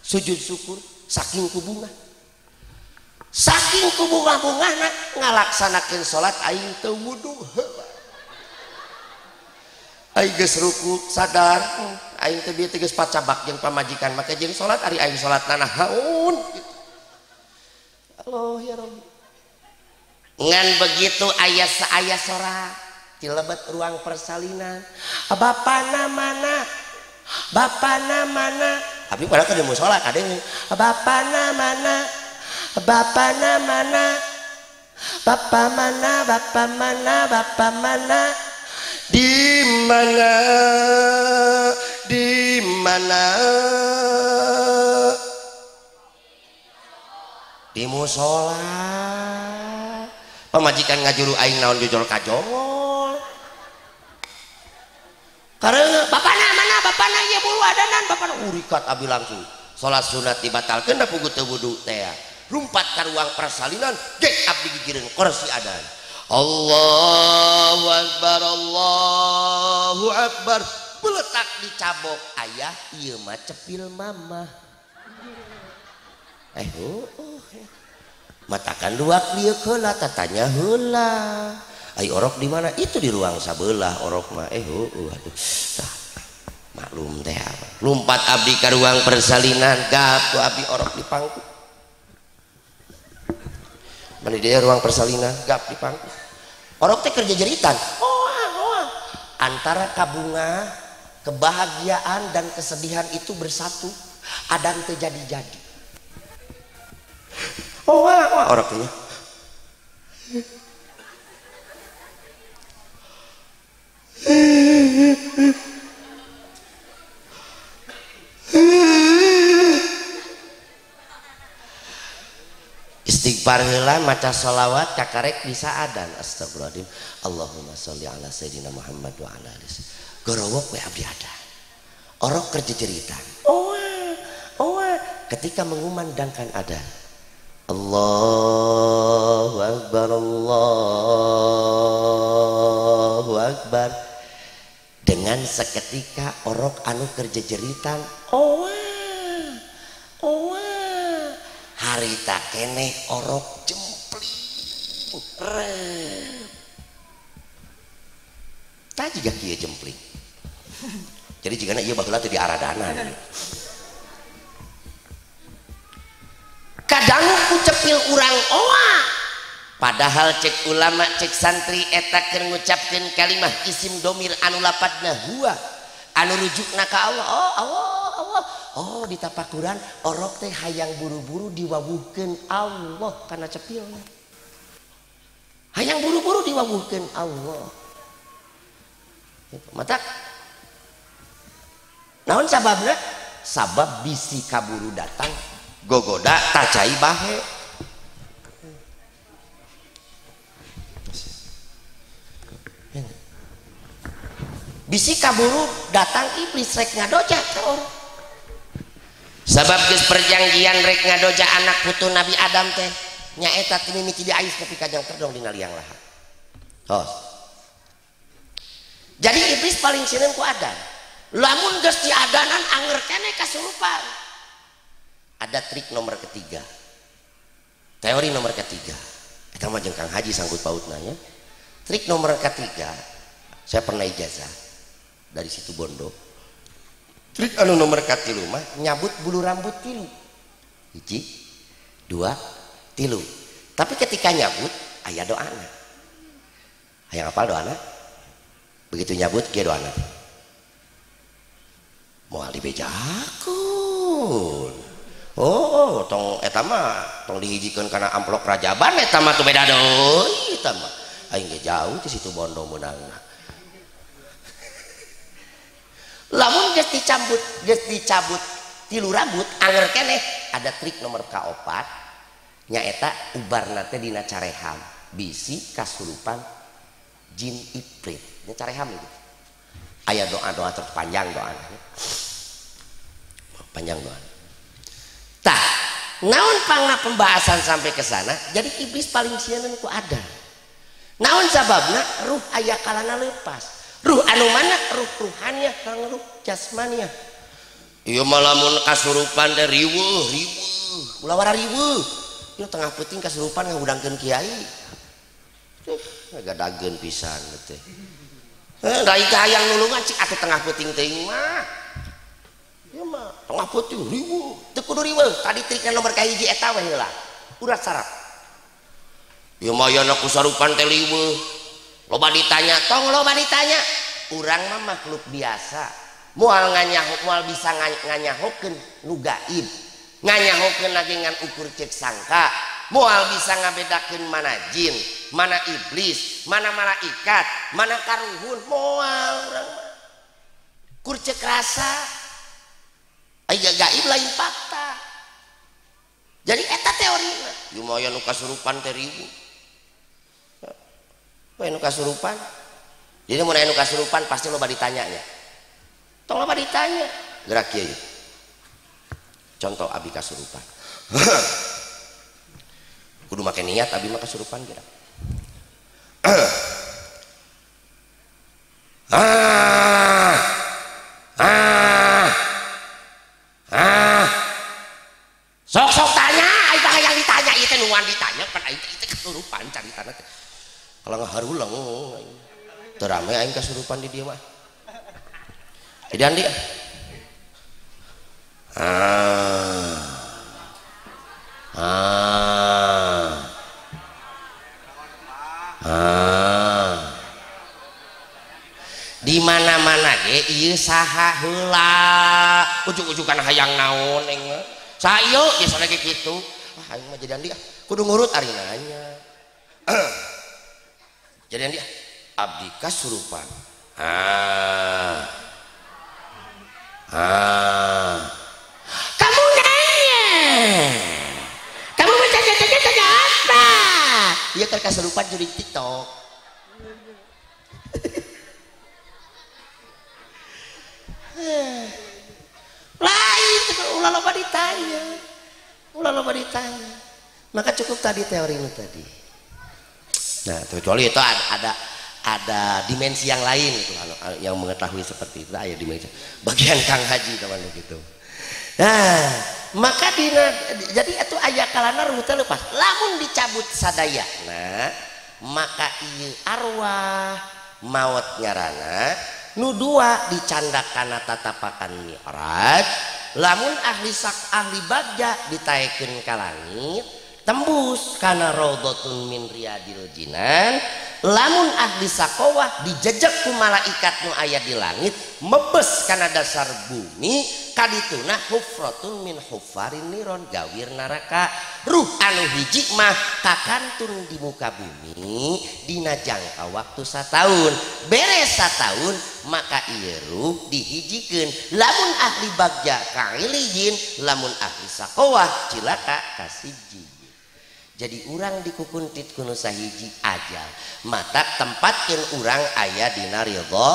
sujud syukur saking kubungan ngalaksanakeun sholat aing teu wudu aing geus ruku sadar aing teh bieu geus pacabak jeung pamajikan maka jeung sholat ari aing sholat nanah haun Allah ya Rabbi ngan begitu aya sorak di lebat ruang persalinan bapana mana tapi padahal kan mau sholat ada yang bapana mana bapak mana di mana di musola pemajikan ngajuru aing naon jujur kajongol karena bapana ieu bulu adanan bapana urikat abi langsung salat sunat dibatalkeun da puguh teu wudu teh rumpat ka ruang persalinan gek abdi gigireun kursi adan Allahu akbar beletak di cabok ayah ieu mah cepil mama matakan luak lieu heula tatanya heula ai orok di mana itu di ruang sabelah orok mah aduh maklum teh lumpat abdi ka ruang persalinan gap abdi orok di pangku mana dia ruang persalinan gap di pangku orok teh kerja jeritan antara kabunga kebahagiaan dan kesedihan itu bersatu adan teu jadi-jadi oroknya istighfar heula maca sholawat kakarek bisa adan astagfirullahaladzim Allahumma sholli ala sayyidina Muhammad wa ala alihi gorowok we abdi adan orok kerja jeritan ketika mengumandangkan adan Allahu akbar dengan seketika orok anu kerja jeritan harita keneh orok jempling tak juga kieu jempling jadi jigana ieu baheula teh di aradana kadang kucepil urang padahal cek ulama cek santri eta keur ngucapkeun kalimah isim domir anu lapadna huwa anu rujukna ka Allah Allah di tapakuran orok teh hayang buru-buru diwawuhkeun Allah kana cepilna hayang buru-buru diwawuhkeun Allah mata naon sababna sabab bisi kaburu datang gogoda tacai bahe bisi kaburu datang iblis rek ngadoja ka orang sabab geus perjanjian rek ngadoja anak putu Nabi Adam teh nyaeta ti mimiti di ais nepi ka jang terdong dina liang lahat Jadi iblis paling sieun ku adan. Lamun geus di adanan anger keneh kasurupan. Ada trik nomor ketiga. Teori nomor ketiga. Eta mah jeung Kang Haji sangkut pautna nya. Trik nomor ketiga, saya pernah ijazah dari situ Bondo. Trik anu nomor katilu mah nyabut bulu rambut tilu. Hiji, dua, tilu. Tapi ketika nyabut aya doana. Hayang apal doana? Begitu nyabut kieu doana. Moal dibejakeun. Oh, tong eta mah tong dihijikeun kana amplop rajaban eta mah teu beda deui eta mah. Aing ge jauh di situ Bondo meunangna. Lamun geus dicabut tilu rambut anger keneh ada trik nomor kaopat nyaeta ubarna teh dina careham bisi kasurupan jin ifrit nya careham itu aya doa-doa terpanjang doana panjang doa tah naon pangna pembahasan sampai ke sana jadi iblis paling sieun ku ada naon sababna ruh aya kalana leupas ruh anu mana ruh ruhaniah kang ruh jasmaniah ieu mah lamun kasurupan teh riweuh ulah wara riweuh ieu tengah peuting kasurupan ngahudangkeun kiai ngagadageun pisan teh da ika hayang nulungan cik atuh tengah peuting teuing mah ieu mah tengah peuting riweuh teu kudu riweuh tadi trikna nomor kahiji eta we heula urat sarap ieu mah aya kusarupan teh riweuh loba ditanya tong loba ditanya urang mah makhluk biasa moal bisa nganyahokeun nu gaib nganyahokeun lagi ngan ukur cek sangka moal bisa ngabedakeun mana jin mana iblis mana malaikat mana karuhun moal urang mah ukur cek rasa aya gaib lain fakta jadi eta teorina ieu mah aya nu kasurupan teh riweuh anu kasurupan jadi mun anu kasurupan pasti loba ditanyanya tong loba ditanya gerak kieu contoh abi kasurupan kudu make niat abi mah kasurupan gerak sok tanya aing teh hayang ditanya ieu teh nuan ditanya pan aing teh kasurupan caritana teh kalau nggak harulang terame aing kasurupan di dia mah jadi andi di mana-mana ge ieu saha heula ujug-ujugan hayang naon eng saha ieu biasana ge kitu aing mah jadi andi kudu ngurut ari nanya jadi dia abdi kasurupan kamu nanya kamu tanya apa iya kan kasurupan juri TikTok lain ulah loba ditanya maka cukup tadi teori ini tadi. Nah, kecuali itu ada dimensi yang lain itu yang mengetahui seperti itu ada dimensi bagian Kang Haji teman gitu. Nah, maka jadi itu aya kalana ruh teh lepas lamun dicabut sadaya. Nah, maka ieu arwah maut ngaranna nu dua dicandakan tatapakan mi'raj lamun ahli bagja ditaekeun ka langit tembus karena raudhatun min riyadil jinan lamun ahli sakowah dijejek ku malaikat nu aya di langit mebes kana dasar bumi kadituna hufratun min hufarin niron gawir neraka ruh anu hiji mah kakantun di muka bumi dina jangka waktu 1 tahun beres 1 tahun maka ieu ruh dihijikeun lamun ahli bagja ka iliyin lamun ahli sakowah cilaka ka siji. Jadi urang dikukuntit kuno sahiji ajal mata tempatkeun urang aya dina ridho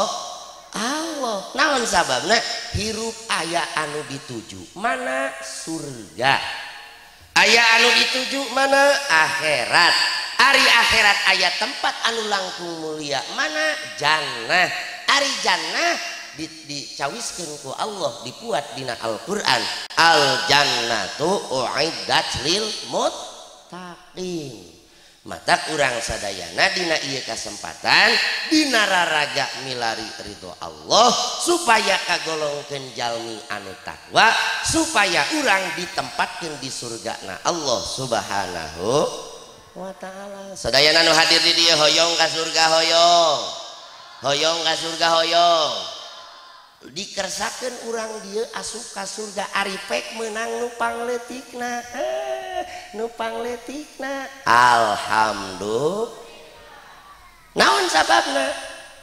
Allah naon sababna hirup aya anu dituju mana surga aya anu dituju mana akhirat ari akhirat aya tempat anu langkung mulia mana jannah ari jannah dicawiskeun ku Allah dipuat dina Al-Qur'an al jannatu uiddat lil muttaqin. Matak urang sadayana dina ieu kasempatan dina raraga milari ridho Allah supaya kagolongkeun jalmi anu takwa supaya urang ditempatkeun di surgana Allah Subhanahu wa ta'ala. Sadayana nu hadir di dieu hoyong ka surga hoyong. Hoyong ka surga hoyong. Dikersakeun urang dieu asup ka surga ari pek meunang nu pangleutikna. Nu pangletikna alhamdulillah. Naon sababna?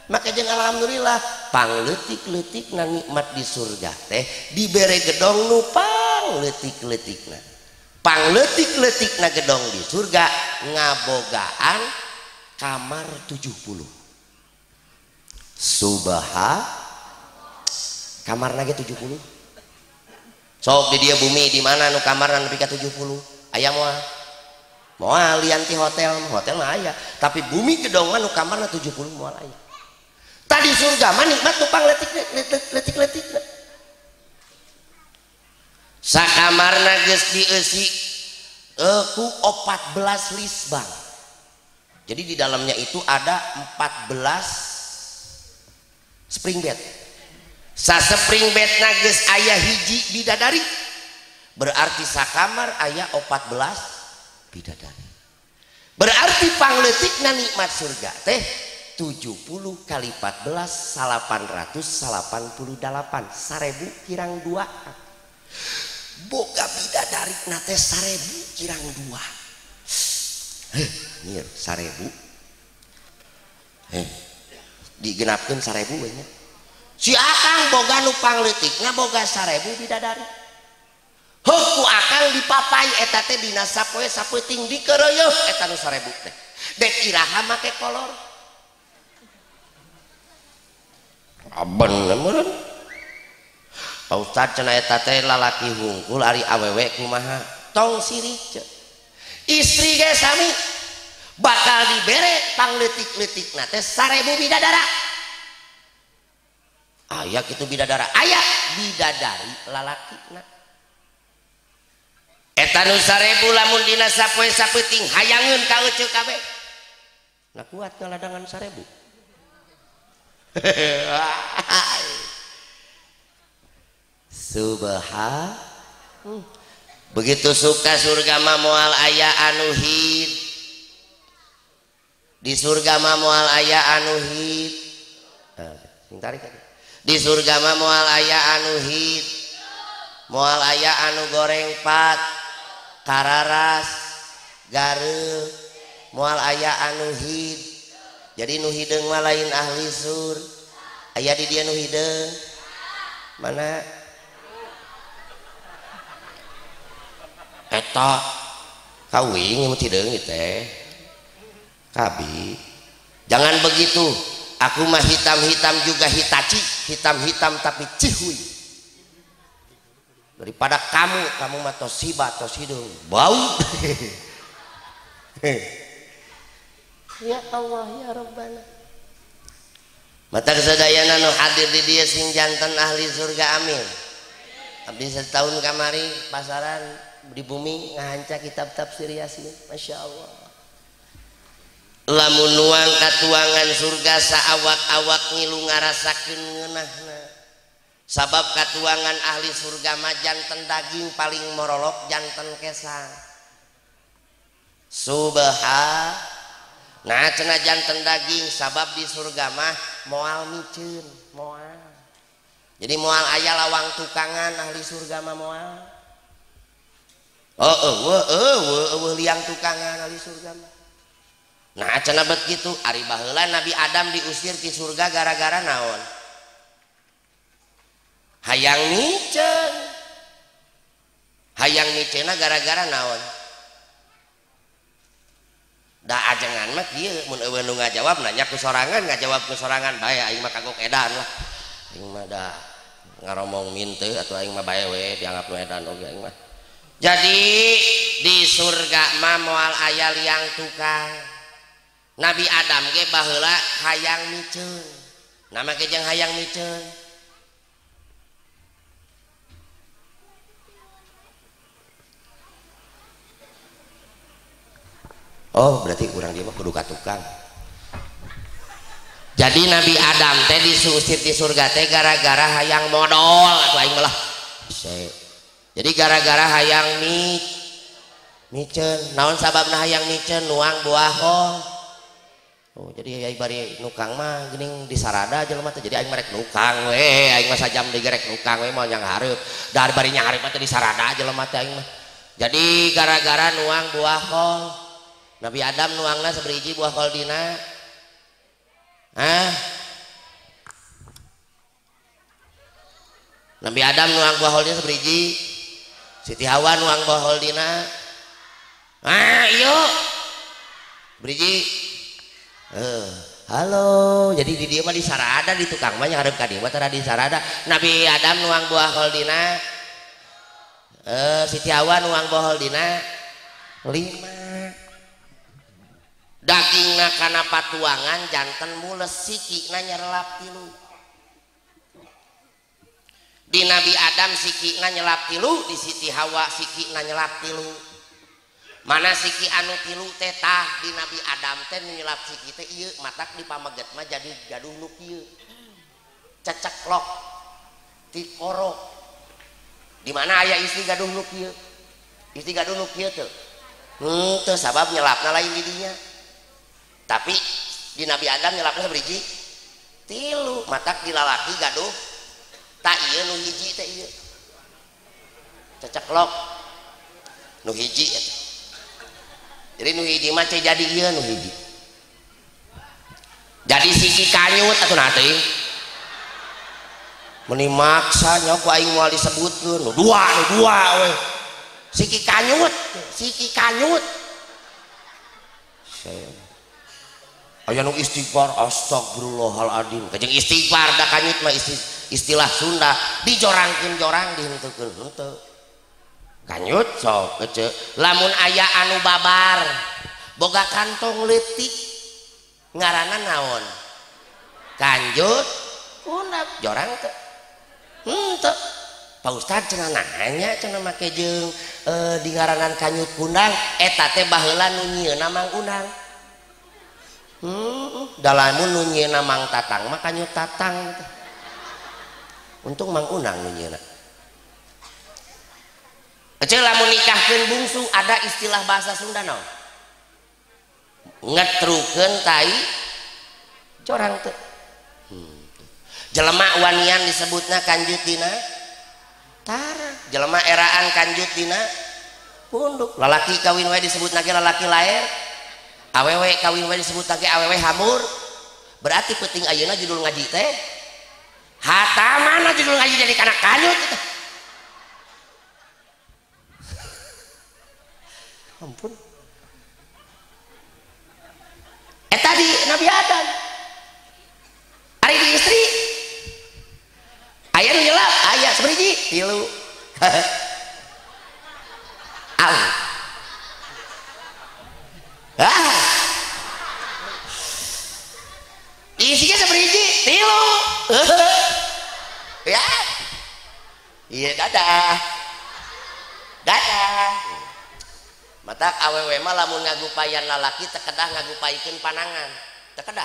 Maka jeung alhamdulillah pangleutik-leutikna nikmat di surga teh dibere gedong nu pangleutik-leutikna. Pangleutik-leutikna gedong di surga ngabogaan kamar 70. Kamarna ge 70. Sok di dia bumi di mana nu kamarna nepi ka 70. Aya moal lian ti hotel mah aya, tapi bumi gedong mah nu kamarna 70 moal aya. Tadi surga mah nikmat nu pangletik-letik. Sakamarna geus dieusi ku 14 lisbang. Jadi di dalamnya itu ada 14 spring bed. Spring bed geus aya hiji bidadari. Berarti sakamar aya 14 bidadari. Berarti pangleutikna nikmat surga teh 70 kali 14 888 1000 kirang 2. Boga bidadari na teh 1000 kirang 2. Nyieun 1000. Digenapkeun 1000 we nya. Si akang boga nu pangleutikna boga 1000 bidadari. Ku akang dipapai eta teh dina sapoe sapeuting dikeureueuh eta nu 1000 teh. Dek iraha make kolor. Aben meureun. Pak Ustad cenah eta teh lalaki hungkul ari awewe kumaha? Tong sirik. Istri ge sami bakal dibere pangleutik-leutikna teh 1000 bidadara. Aya kitu bidadara, aya bidadari lalakina. Eta nu 1000 lamun dina sapoe sapeuting hayangeun ka euceuk kabeh. Na kuat ngaladangan 1000. Subhan. Begitu suka surga mah moal aya anu hid. Di surga mah moal aya anu hid. Sing tarik tadi. Di surga mah moal aya anu hid, moal aya anu goreng pat, kararas, gareuk, moal aya anu hid. Jadi nu hideung mah lain ahli sur. Aya di dia nu hideung. Mana? Eta kawing mun hideung teh. Kabi. Jangan begitu. Aku mah hitam-hitam juga Hitachi, hitam-hitam tapi cihuy. Daripada kamu mah Toshiba, Toshidung, bau. Ya Allah ya Rabbana. Mata kesadayana nu hadir di dia sing janten ahli surga amin. Abdi setahun kamari pasaran di bumi ngahanca kitab tafsir Yasin, Masya Allah. Lamun nuang katuangan surga saawak-awak ngilu ngarasakeun ngeunahna. Sabab katuangan ahli surga mah janten daging paling morolok janten kesang. Subhan. Nah cenah janten daging sabab di surga mah moal miceun, moal. Jadi moal aya lawang tukangan ahli surga mah moal. Liang tukangan ahli surga mah. Nah cenah bet kitu ari baheula Nabi Adam diusir ti surga gara-gara naon? Hayang miceun. Hayang miceuna gara-gara naon? Da ajengan mah kieu mun eueun nu ngajawab nanya ku sorangan ngajawab ku sorangan bae aing mah kagok edan lah. Aing mah da ngaromong minteu atuh aing mah bae we dianggap nu edan oge aing mah. Jadi di surga mah moal aya liang tukang. Nabi Adam ge baheula hayang miceun. nama kejang hayang micen. Oh berarti kurang dia mah kudu ka tukang. Jadi Nabi Adam teh disusir di surga teh gara-gara hayang modal atuh aing malah. Jadi gara-gara hayang micen. Naon sababna hayang micen nuang buah hol. Oh jadi aya bari nukang mah geuning disarada jelema teh jadi aing mah rek nukang we aing mah sajam deui rek nukang we moal nyang hareup. Dar bari nyang hareup teh disarada jelema teh aing mah. Jadi gara-gara nuang buah hol. Nabi Adam nuangna saberiji buah kol dina Nabi Adam nuang buah kol dina saberiji Siti Hawa nuang buah kol dina iyo beriji halo jadi di dia mah di sarada di tukang mah ngarep ka dieu mah tara di sarada Nabi Adam nuang buah kol dina Siti Hawa nuang buah kol dina 5 dagingna kana patuangan janten mules sikina nyerelap tilu di Nabi Adam sikina nyelap tilu di Siti Hawa sikina nyelap tilu mana siki anu tilu teh tah di Nabi Adam teh nyelap siki teh ieu matak di pamaget mah jadi gaduh nu kieu ceceklok ti korok di mana aya istri gaduh nu kieu istri gaduh nu kieu teu teu sabab nyelapna lain di dinya tapi di Nabi Adam nyelapna saberiji 3 matak di lalaki gaduh tak ieu nu hiji teh ieu ceceklok nu hiji eta jadi nu hiji mah teh jadi ieu nu hiji jadi siki kanyut atuh nah teuing meni maksa nya ku aing moal disebutkeun nu dua we siki kanyut aya nu istighfar astagfirullahaladzim kajeng istighfar da kanyut mah istilah Sunda dijorangkeun jorang dihenteukeun henteu kanyut sok ece lamun aya anu babar boga kantong leutik ngaranna naon kanjut undap jorang teu henteu Pak Ustad cenah nanya cenah make jeung di ngaranan kanyut kundang eta teh baheula nu nyieunna mang undang dalamun nu nyieunna mang tatang mah kanyut tatang untung mang undang nu nyieunna kecil lamun nikahkeun bungsu ada istilah bahasa Sunda naon ngetrukeun tai corang teu jelema wanian disebutna kanjut dina tara jelema eraan kanjut dina punduk lalaki kawin wae disebutna ge lalaki laer awewe kawin wae disebutna ge awewe hamur berarti penting ayeuna judul ngaji teh hatamana judul ngaji jadi kana kanyut ampun tadi Nabi Adam ari di istri aya nu nyelap aya saberiji 3 isinya saberiji 3 ya iya dadah matak awewe mah lamun ngagupayan lalaki teu kedah ngagupaikeun panangan teu kedah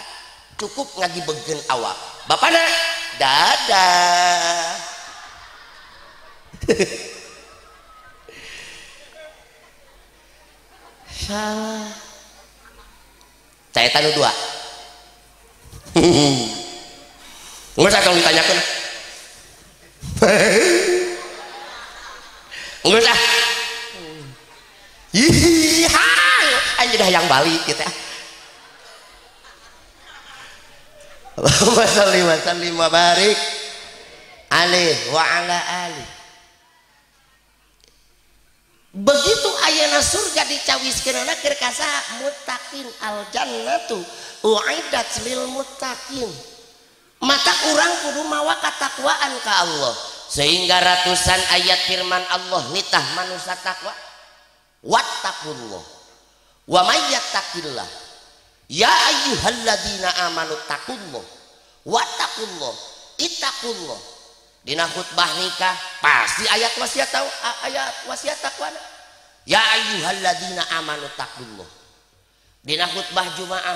cukup ngagibegkeun awak bapana dadah salah saya tanu 2 nggak usah kalau ditanyakan nggak usah aja dah yang balik kita Allahumma sholli wa sallim wa barik alaihi wa ala ali. Begitu ayana surga dicawiskeunana keur ka saha muttaqin al jannatu uiddat lil muttaqin. Mata urang kudu mawa katakwaan ka Allah sehingga ratusan ayat firman Allah nitah manusia takwa wattaqullah wa may yattaqillah ya ayyuhalladzina amanu taqullah Wattaqullah, ittaqullah. Dina khutbah nikah pasti ayat wasiat tahu, ayat wasiat takwa. Ya ayyuhalladzina amanu taqullah. Dina khutbah Jumaah,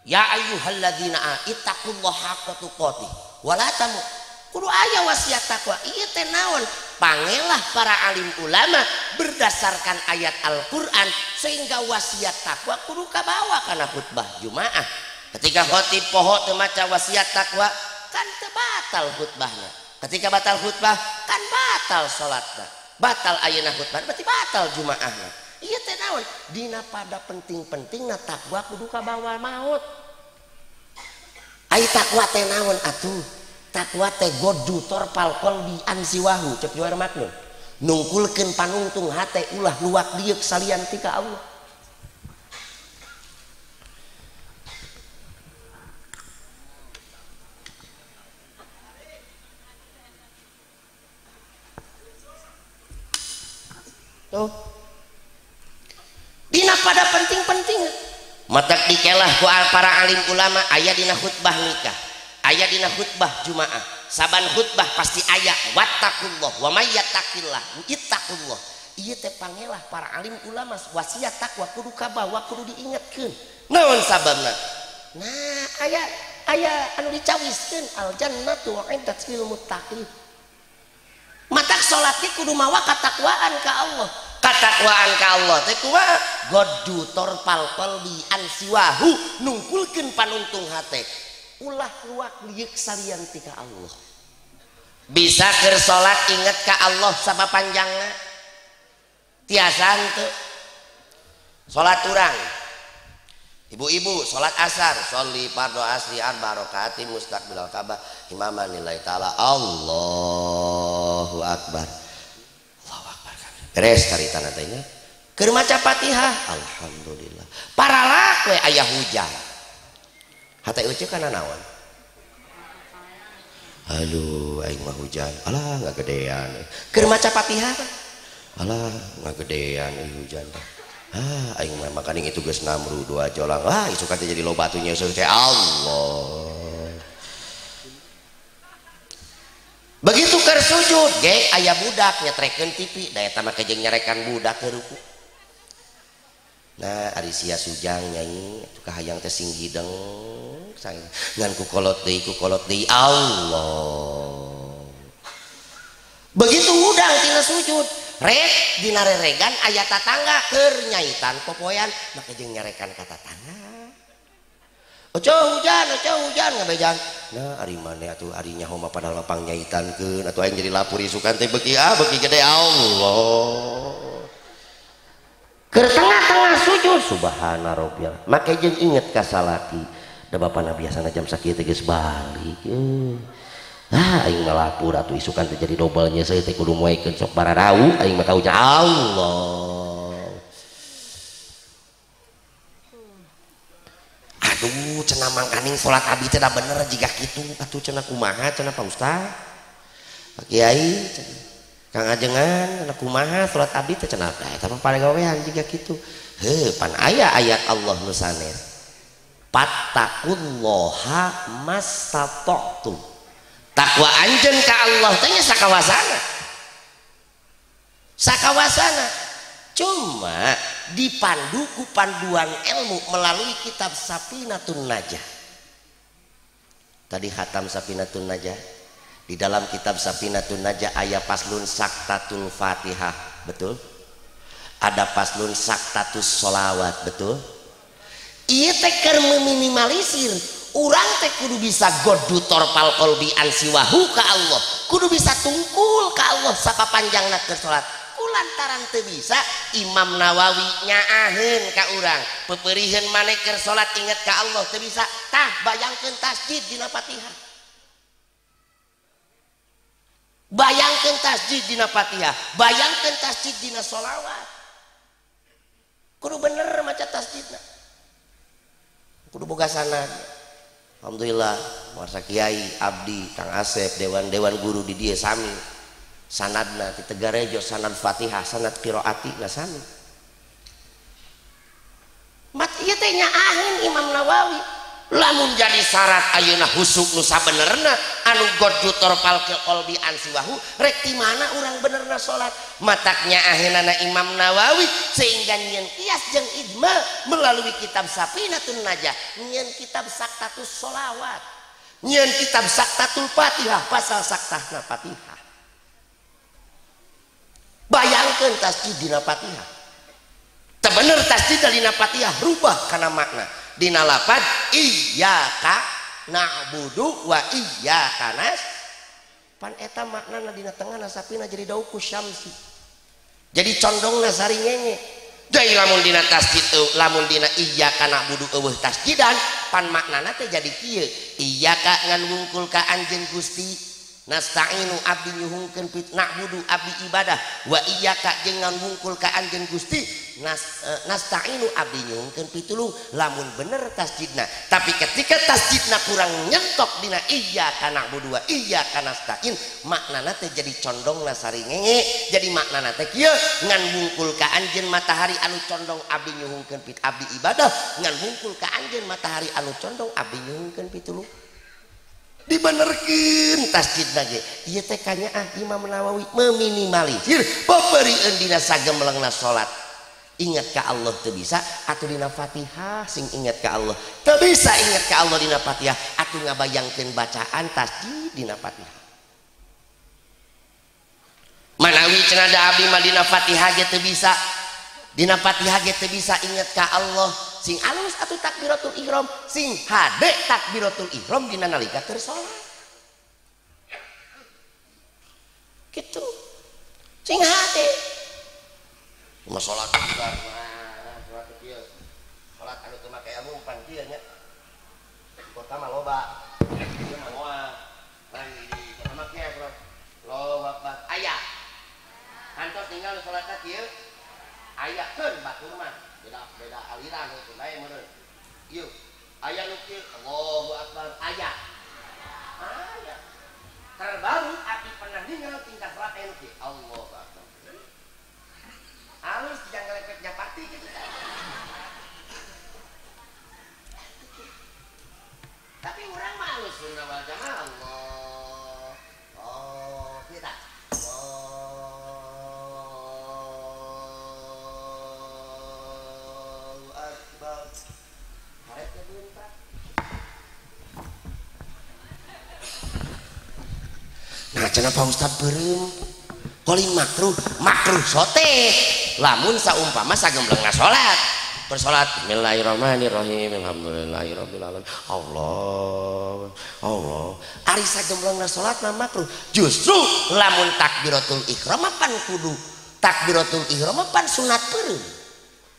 ya ayyuhalladzina ittaqullaha haqqa tuqatih wa la tamut. Kudu aya wasiat takwa. Ieu teh naon? Pangelah para alim ulama berdasarkan ayat Al-Qur'an sehingga wasiat takwa kudu kabawa kana khutbah Jumaah. Ketika khotib poho teu maca wasiat takwa kan teu batal khutbahna. Ketika batal khutbah kan batal salatna. Batal ayeuna khutbah berarti batal Jumaahna. Ieu teh naon? Dina pada penting-pentingna takwa kudu kabawa maut. Ai takwa teh naon atuh? Takwa teh godu torpal qalbi ansiwahu cek juara makna. Nungkulkeun panungtung hate ulah luwak dieu salian ti ka Allah. Tuh. Dina pada penting-penting matak dikelah ku para alim ulama aya dina khutbah nikah, aya dina khutbah Jumaah. Saban khutbah pasti aya wattaqullah wa may yattaqillah ittaqullah. Ieu teh pangelah para alim ulama wasiat takwa kudu kabawa kudu diingetkeun. Naon sababna? Nah, aya anu dicawiskeun al jannatu uiddat lil muttaqin. Matak salat ge kudu mawa katakwaan ka Allah. Katakwaan ka Allah teh kumaha? Godu torpal qalbi ansiwahu nungkulkeun panungtung hate ulah luak liuk salian ti ka Allah. Bisa keur salat inget ka Allah sapapanjangna? Tiasa henteu. Salat urang. Ibu-ibu salat asar, sholli fardhu asri arba rakaati mustaqbilal Ka'bah imaman lillahi taala Allahu akbar. Allahu akbar. Beres karitana teh nya. Keur maca Fatihah, alhamdulillah. Paralak we aya hujan. Hate euceuk kana naon? Aduh, aing mah hujan. Alah ngagedean. Keur maca Fatihah, alah ngagedean hujan. Aing mah makaning itu geus namru dua jolang. Isu kata jadi lo batunya teh Allah. Begitu keur sujud ge aya budak nyetrekeun TV, da eta mah kejeng nyarekan budak keur ruku. Nah, ari sia sujang nyai atuh kahayang teh sing hideng ngan ku kolot deui Allah. Begitu udang tina sujud rek dina reregan aya tatangga keur nyaitan popoyan maka jeung nyarekan ka tatangga. Oco hujan ngabejang. Nah, ari maneh atuh ari nyaho mah pada lapang nyaitankeun atuh aing jadi lapur isukan teh beuki gede Allah. Keur tengah-tengah sujud subhana rabbiyal. Make jeung inget ka salaki. Da bapana biasana jam sakieu teh geus balik. Aing ngalapur atuh isukan teh jadi dobelnya saya teh kudu moekeun sok bararau aing mah taunya Allah. Aduh cenah mangkaning salat abi teh da bener jiga kitu atuh cenah kumaha cenah Pak Ustaz Pak Kiai Kang Ajengan cenah kumaha salat abi teh cenah eta mah paregawean jiga kitu. Heuh pan aya ayat Allah nu sanes fattaqullaha mastata'tum. Takwa anjeun ka Allah teh nya sakawasana cuma dipandu ku panduan ilmu melalui kitab Safinatun Najah. Tadi khatam Safinatun Najah, di dalam kitab Safinatun Najah aya paslun saktatul Fatihah, betul? Ada paslun saktatus sholawat, betul? Ieu teh keur meminimalisir urang teh kudu bisa godu torpal qalbi ansiwahu ka Allah, kudu bisa tungkul ka Allah sapapanjangna keur salat. Kulantaran teu bisa Imam Nawawi nyaaheun ka urang pepeurieun maneh keur salat inget ka Allah teu bisa. Tah bayangkeun tasjid dina Fatihah, bayangkeun tasjid dina Fatihah, bayangkeun tasjid dina sholawat. Kudu bener maca tasjidna, kudu boga sanad. Alhamdulillah warsa Kiai abdi Kang Asep dewan guru di dia sami sanadna ti Tegarejo sanad Fatihah sanad qiraati na sami mat ieu teh nyaaheun Imam Nawawi lamun jadi syarat ayeuna husuk nu sabenerna anu godjutor palqil qalbi ansiwahu rek ti mana urang benerna salat mataknya akhirana Imam Nawawi sehingga nyieun qiyas jeung ijma melalui kitab Safinatun Najah nyieun kitab Saktatus Sholawat nyieun kitab Saktatul Fatihah pasal saktahna Fatihah bayangkeun tasjid dina Fatihah teu bener tasjid dina Fatihah rubah kana makna dina lafaz iyyaka na'budu wa iyyaka pan eta maknana dina tengahna sapina jadi dauku syamsi jadi condongna saringenge jadi lamun dina tasjid lamun dina iyyaka na'budu eueuh tasjidan pan maknana teh jadi kieu iyyaka ngan wungkul ka anjeun Gusti nasta'inu abdi nyuhungkeun pit na'budu abdi ibadah wa iyyaka jeung ngan wungkul ka anjeun Gusti nasta'inu abdi nyuhungkeun pitulung lamun bener tasjidna tapi ketika tasjidna kurang nyentok dina iyyaka na'budu wa iyyaka nasta'in maknana teh jadi condongna saringenge jadi maknana teh kieu ngan wungkul ka anjeun matahari anu condong abdi nyuhungkeun pit abdi ibadah ngan wungkul ka anjeun matahari anu condong abdi nyuhungkeun pitulung dibenerkeun tasjidna ge ieu teh kanyaan Imam Nawawi meminimalisir paperieun dina sagemelengna salat ingat ka Allah teu bisa atuh dina Fatihah sing ingat ka Allah teu bisa ingat ka Allah dina Fatihah atuh ngabayangkeun bacaan tasjid dina Fatihah manawi cenah abdi mah dina Fatihah ge teu bisa dina Fatihah ge teu bisa ingat ka Allah sing alus atuh takbiratul ihram sing hade takbiratul ihram dina nalika keur salat kitu sing hade mah salat besar salat kieu salat anu teu make ilmu umpan kieu nya kota mah loba ieu mah moal lain di kota mah kieu bro loba bat aya kantos tinggal salat kieu aya keun batur mah beda aliran itu lain meureun ieu aya nu kieu Allahu Akbar aya terbaru abdi pernah ningali tingkah salat anu kieu Allahu Akbar alus jangan lepek japati gitu tapi urang mah alus Sunda wal Jamaah Allah oh kita nah cenah Pak Ustad beureum kolin makruh sote lamun saumpama sagemblengna salat bersalat bismillahirrahmanirrahim alhamdulillahirabbil alamin Allah ari sagemblengna salatna makruh justru lamun takbiratul ihram pan kudu takbiratul ihram pan sunat beureum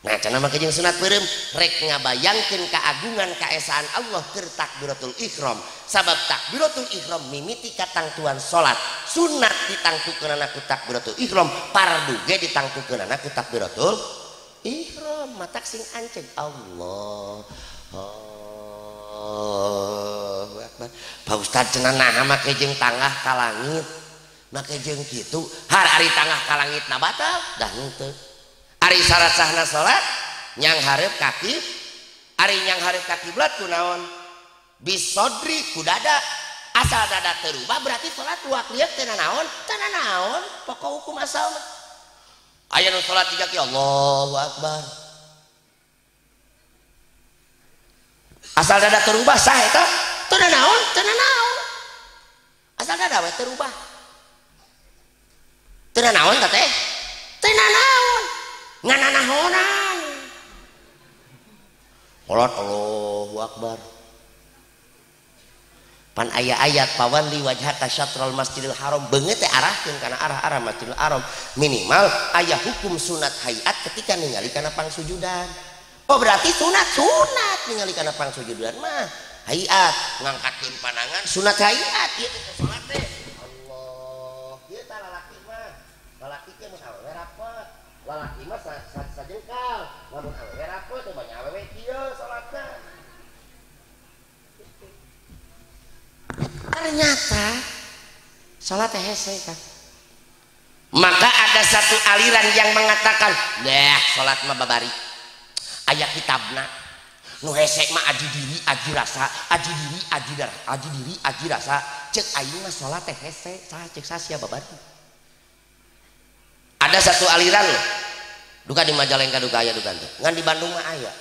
nah cenah make jeung sunat beureum rek ngabayangkeun keagungan kaesaan Allah keur takbiratul ihram sabab takbiratul ihram mimiti katangtuan salat sunat ditangtukeunana ku takbiratul ihram fardu ge ditangtukeunana ku takbiratul ihram matak sing anceg Allah Allahu Akbar Pak Ustad cenah naha make jeung tangah ka langit make jeung kitu hari tangah ka langitna batal dah henteu ari syarat sahna salat nyang hareup kaki ari nyang hareup ka kiblat kunaon bisodri kudada asal dada terubah berarti salat dua kliat teu naon pokok hukum asal mah aya nu salat 3 kali Allahu Akbar asal dada terubah sah eta teu naon asal dada we terubah teu naon teh teu naon ngananahonan salat Allahu Akbar pan aya ayat pawanli wajhaka syatrul masjidil haram beungeut teh arahkeun kana arah-arah masjidil haram minimal aya hukum sunat hayat ketika ningali kana pangsujudan oh berarti sunat ningali kana pangsujudan mah hayat ngangkatkeun pandangan sunat hayat ieu teh salat teh Allah ieu tah lalaki mah lalaki teh mun awewe rapet lalaki mah sajengkal lamun awewe rapet teh banyak awewe kieu salatna ternyata salat teh hese kan maka ada satu aliran yang mengatakan salat mah babari aya kitabna Nu hese mah aji diri aji rasa, aji diri aji darah, aji diri aji rasa. Cek aing mah salat teh hese, saha cek sasia babari. Ada satu aliran loh. Duka di Majalengka duka aya duka teh. Ngan di Bandung mah aya.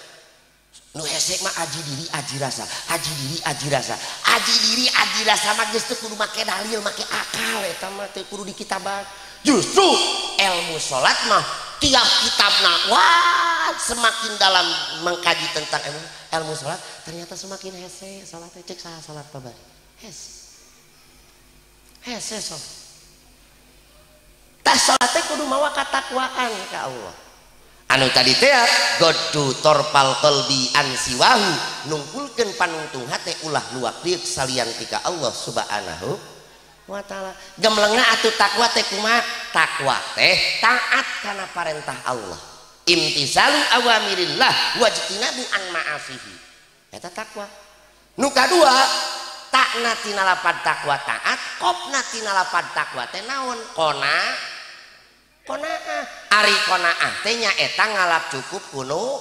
Nu hese mah aji diri aji rasa, aji diri aji rasa. Aji diri aji rasa mah geus teu kudu make dalil, make akal eta mah teu kudu di kitaban. Justru ilmu salat mah tiap kitabna wah semakin dalam mengkaji tentang ilmu salat ternyata semakin hese salat cek saha salat babari. Hese salat. Tah salat teh kudu mawa katakwaan ka Allah. Anu tadi teh godu torpal qalbi ansiwahu nungkulkeun panungtung hate ulah luak liuk salian tika Allah subhanahu wa ta'ala. Gemlengna atuh takwa teh kumaha? Takwa teh taat kana parentah Allah, imtisalu awamirillah wajtinabu an ma'asihi, eta takwa. Nu kadua takna tina lapad takwa taat, kopna tina lapad takwa teh naon? Qanaah. Ari qanaah teh nyaeta ngalap cukup kuno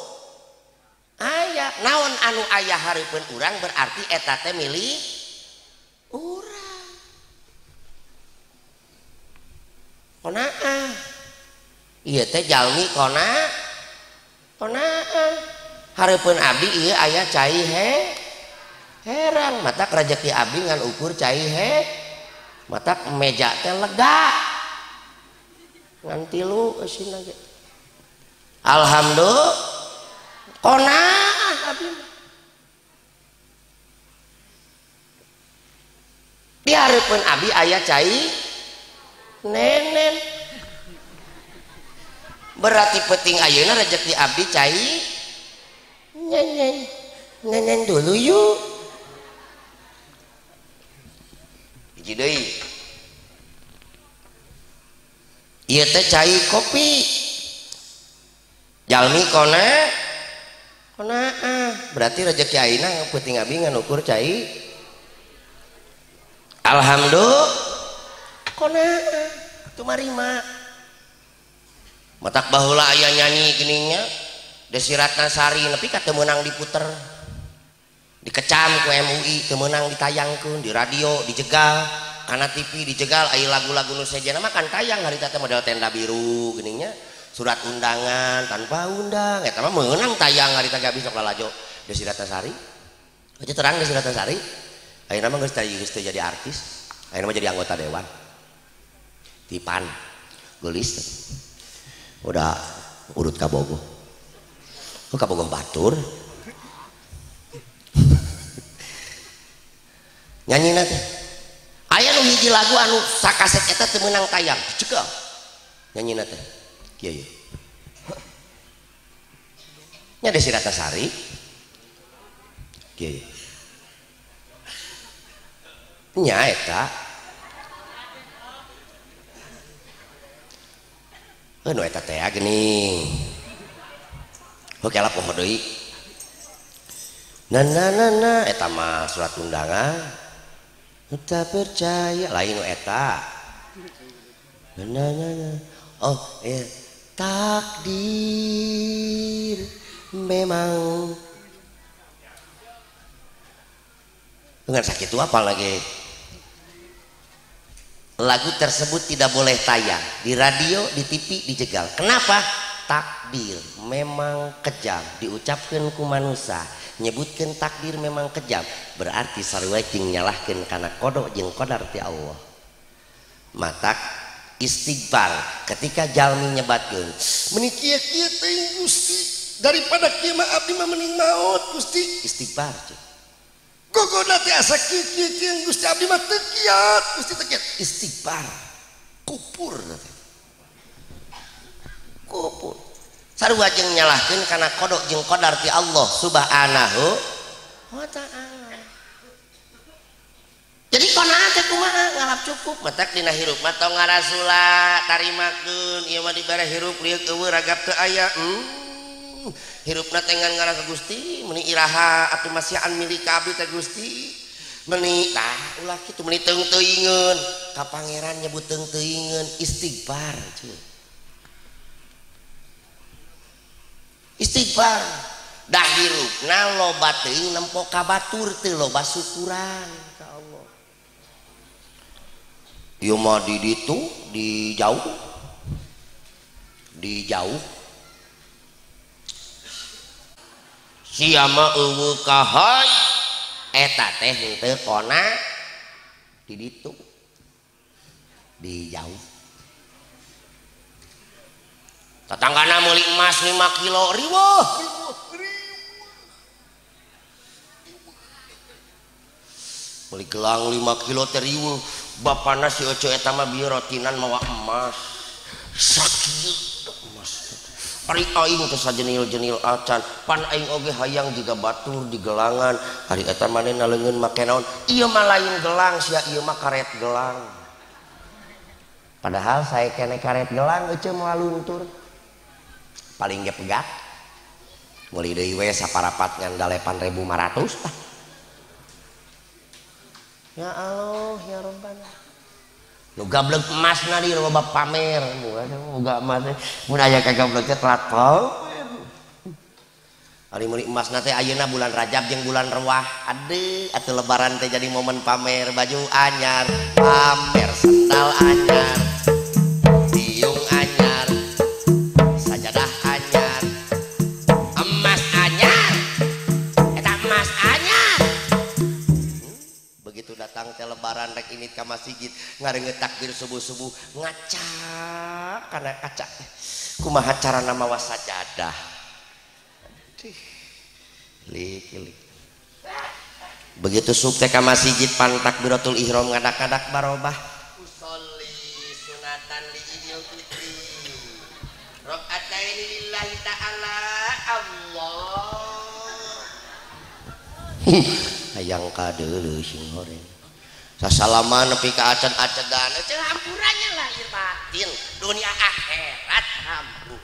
aya. Naon anu aya hareupeun urang berarti eta teh milik urang. Qanaah ieu teh jalmi qanaah hareupeun abdi ieu aya cai herang matak rezeki abdi ngan ukur cai matak meja teh lega ngan tilu eusin ge alhamdulillah qanaah abdi di hareupeun abdi aya cai nenen berarti penting ayeuna rezeki abdi cai nenen dulu yuk hiji deui ieu teh cai kopi jalmi qanaah berarti rezeki ayeuna penting abdi ngan ukur cai alhamdulillah qanaah tu marima matak baheula aya nyanyi geuning nya Desi Ratnasari nepi ka teu meunang diputer dikecam ku MUI teu meunang ditayangkeun di radio dijegal kana TV dijegal aya lagu-lagu nu sejenna mah kan tayang harita teh model tenda biru geuning nya surat undangan tanpa undang eta mah meunang tayang harita ge abis sok lalajo Desi Ratnasari aja terang Desi Ratnasari ayeuna mah geus jadi artis ayeuna mah jadi anggota dewan Tipan gelis udah urut kabogo kabogo batur nyanyi nanti aya nu hiji lagu anu sakaset eta teu meunang tayang dicekel nyanyi nanti kieu ieu nya Desi Ratnasari kieu nya eta nu eta teh geuning oke lah poho deui na eta mah surat undangan tak percaya lain nu eta na oh takdir memang dengan sakit itu apa lagi lagu tersebut tidak boleh tayang di radio, di TV dijegal. Kenapa? Takdir memang kejam diucapkan ku manusia nyebutkan takdir memang kejam berarti sarua cing nyalahkeun kana kodok jeung qadar ti Allah. Matak istighfar ketika jalmi nyebatkeun meuni kieu teh Gusti daripada kieu mah abdi mah mending maot Gusti istighfar cik. Gogoda teh asa kieu Gusti abdi mah teu kiat Gusti teu kiat istighfar kupur kupur sarua jeung nyalahkeun kana kodok jeung qadar ti Allah subhanahu wa ta'ala. Jadi qanaah teh kumaha ngalap cukup matak dina hirup mah tong ngarasula tarimakeun ieu mah dibere hirup liuk eueuh ragap teu aya hirupna teh ngan ngarasa Gusti meuni iraha atuh masihan milik abdi teh Gusti meuni tah ulah kitu meuni teung teuingeun ka pangeran nyebut teung teuingeun istighfar istighfar dah hirupna loba teuing nempo ka batur teu loba syukuran ka Allah. Ieu mah di ditu di jauh sia mah eueuh kahay eta teh teu kona di ditu di jauh. Tetanggana meuli emas 5 kilo riweuh meuli gelang 5 kilo teh riweuh. Bapana si Oco eta mah bieu rotinan mawa emas sakieu emas ari aing teh sajenil-jenil acan pan aing oge hayang jiga batur di gelangan ari eta manehna leungeun make naon ieu mah lain gelang sia ieu mah karet gelang. Padahal saya kene karet gelang euceum moal luntur paling ge pegak meuli deui we saparapat ngan 8.500 tah. Ya Allah ya Rabbana nu gablek emasna di loba pamer boga emas mun aya kagablek teh telat pamer. Ari meuli emasna teh ayeuna bulan Rajab jeung bulan Rewah ade atuh lebaran teh jadi momen pamer baju anyar pamer sendal anyar tiung anyar sajadah anyar emas anyar eta emas anyar. Begitu datang teh lebaran rek init ka masjid ngareungeut takbir subuh-subuh ngaca kana kaca kumaha carana mawa sajadah lik. Begitu suk teh ka masjid pan takbiratul ihram ngadak-ngadak barobah usolli sunatan li idul fitri rakaataini lillahi ta'ala Allah hayang kadeuleuh sing horeng sasalaman nepi ka aced-acedan teh hampurannya lahir batin dunia akhirat hampura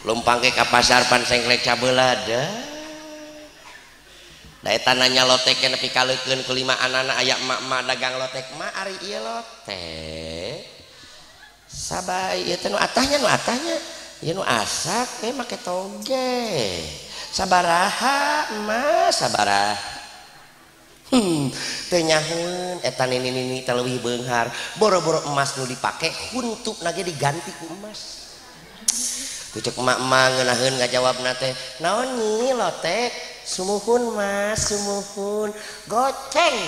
lumpang ke ka pasar pan sengklek cabeulada da eta nanya lotek nepi ka leukeun ku 5 anana aya emak-emak dagang lotek mah ari ieu lotek sabai ieu teh nu atahnya ieu nu asak make toge sabaraha emas sabaraha teu nyahoeun eta nini teh leuwih beunghar boro-boro emas nu dipake huntupna ge diganti ku emas. Kucuk emak-emak ngeunaheun ngajawabna teh naon nyi lotek sumuhun mas sumuhun goceng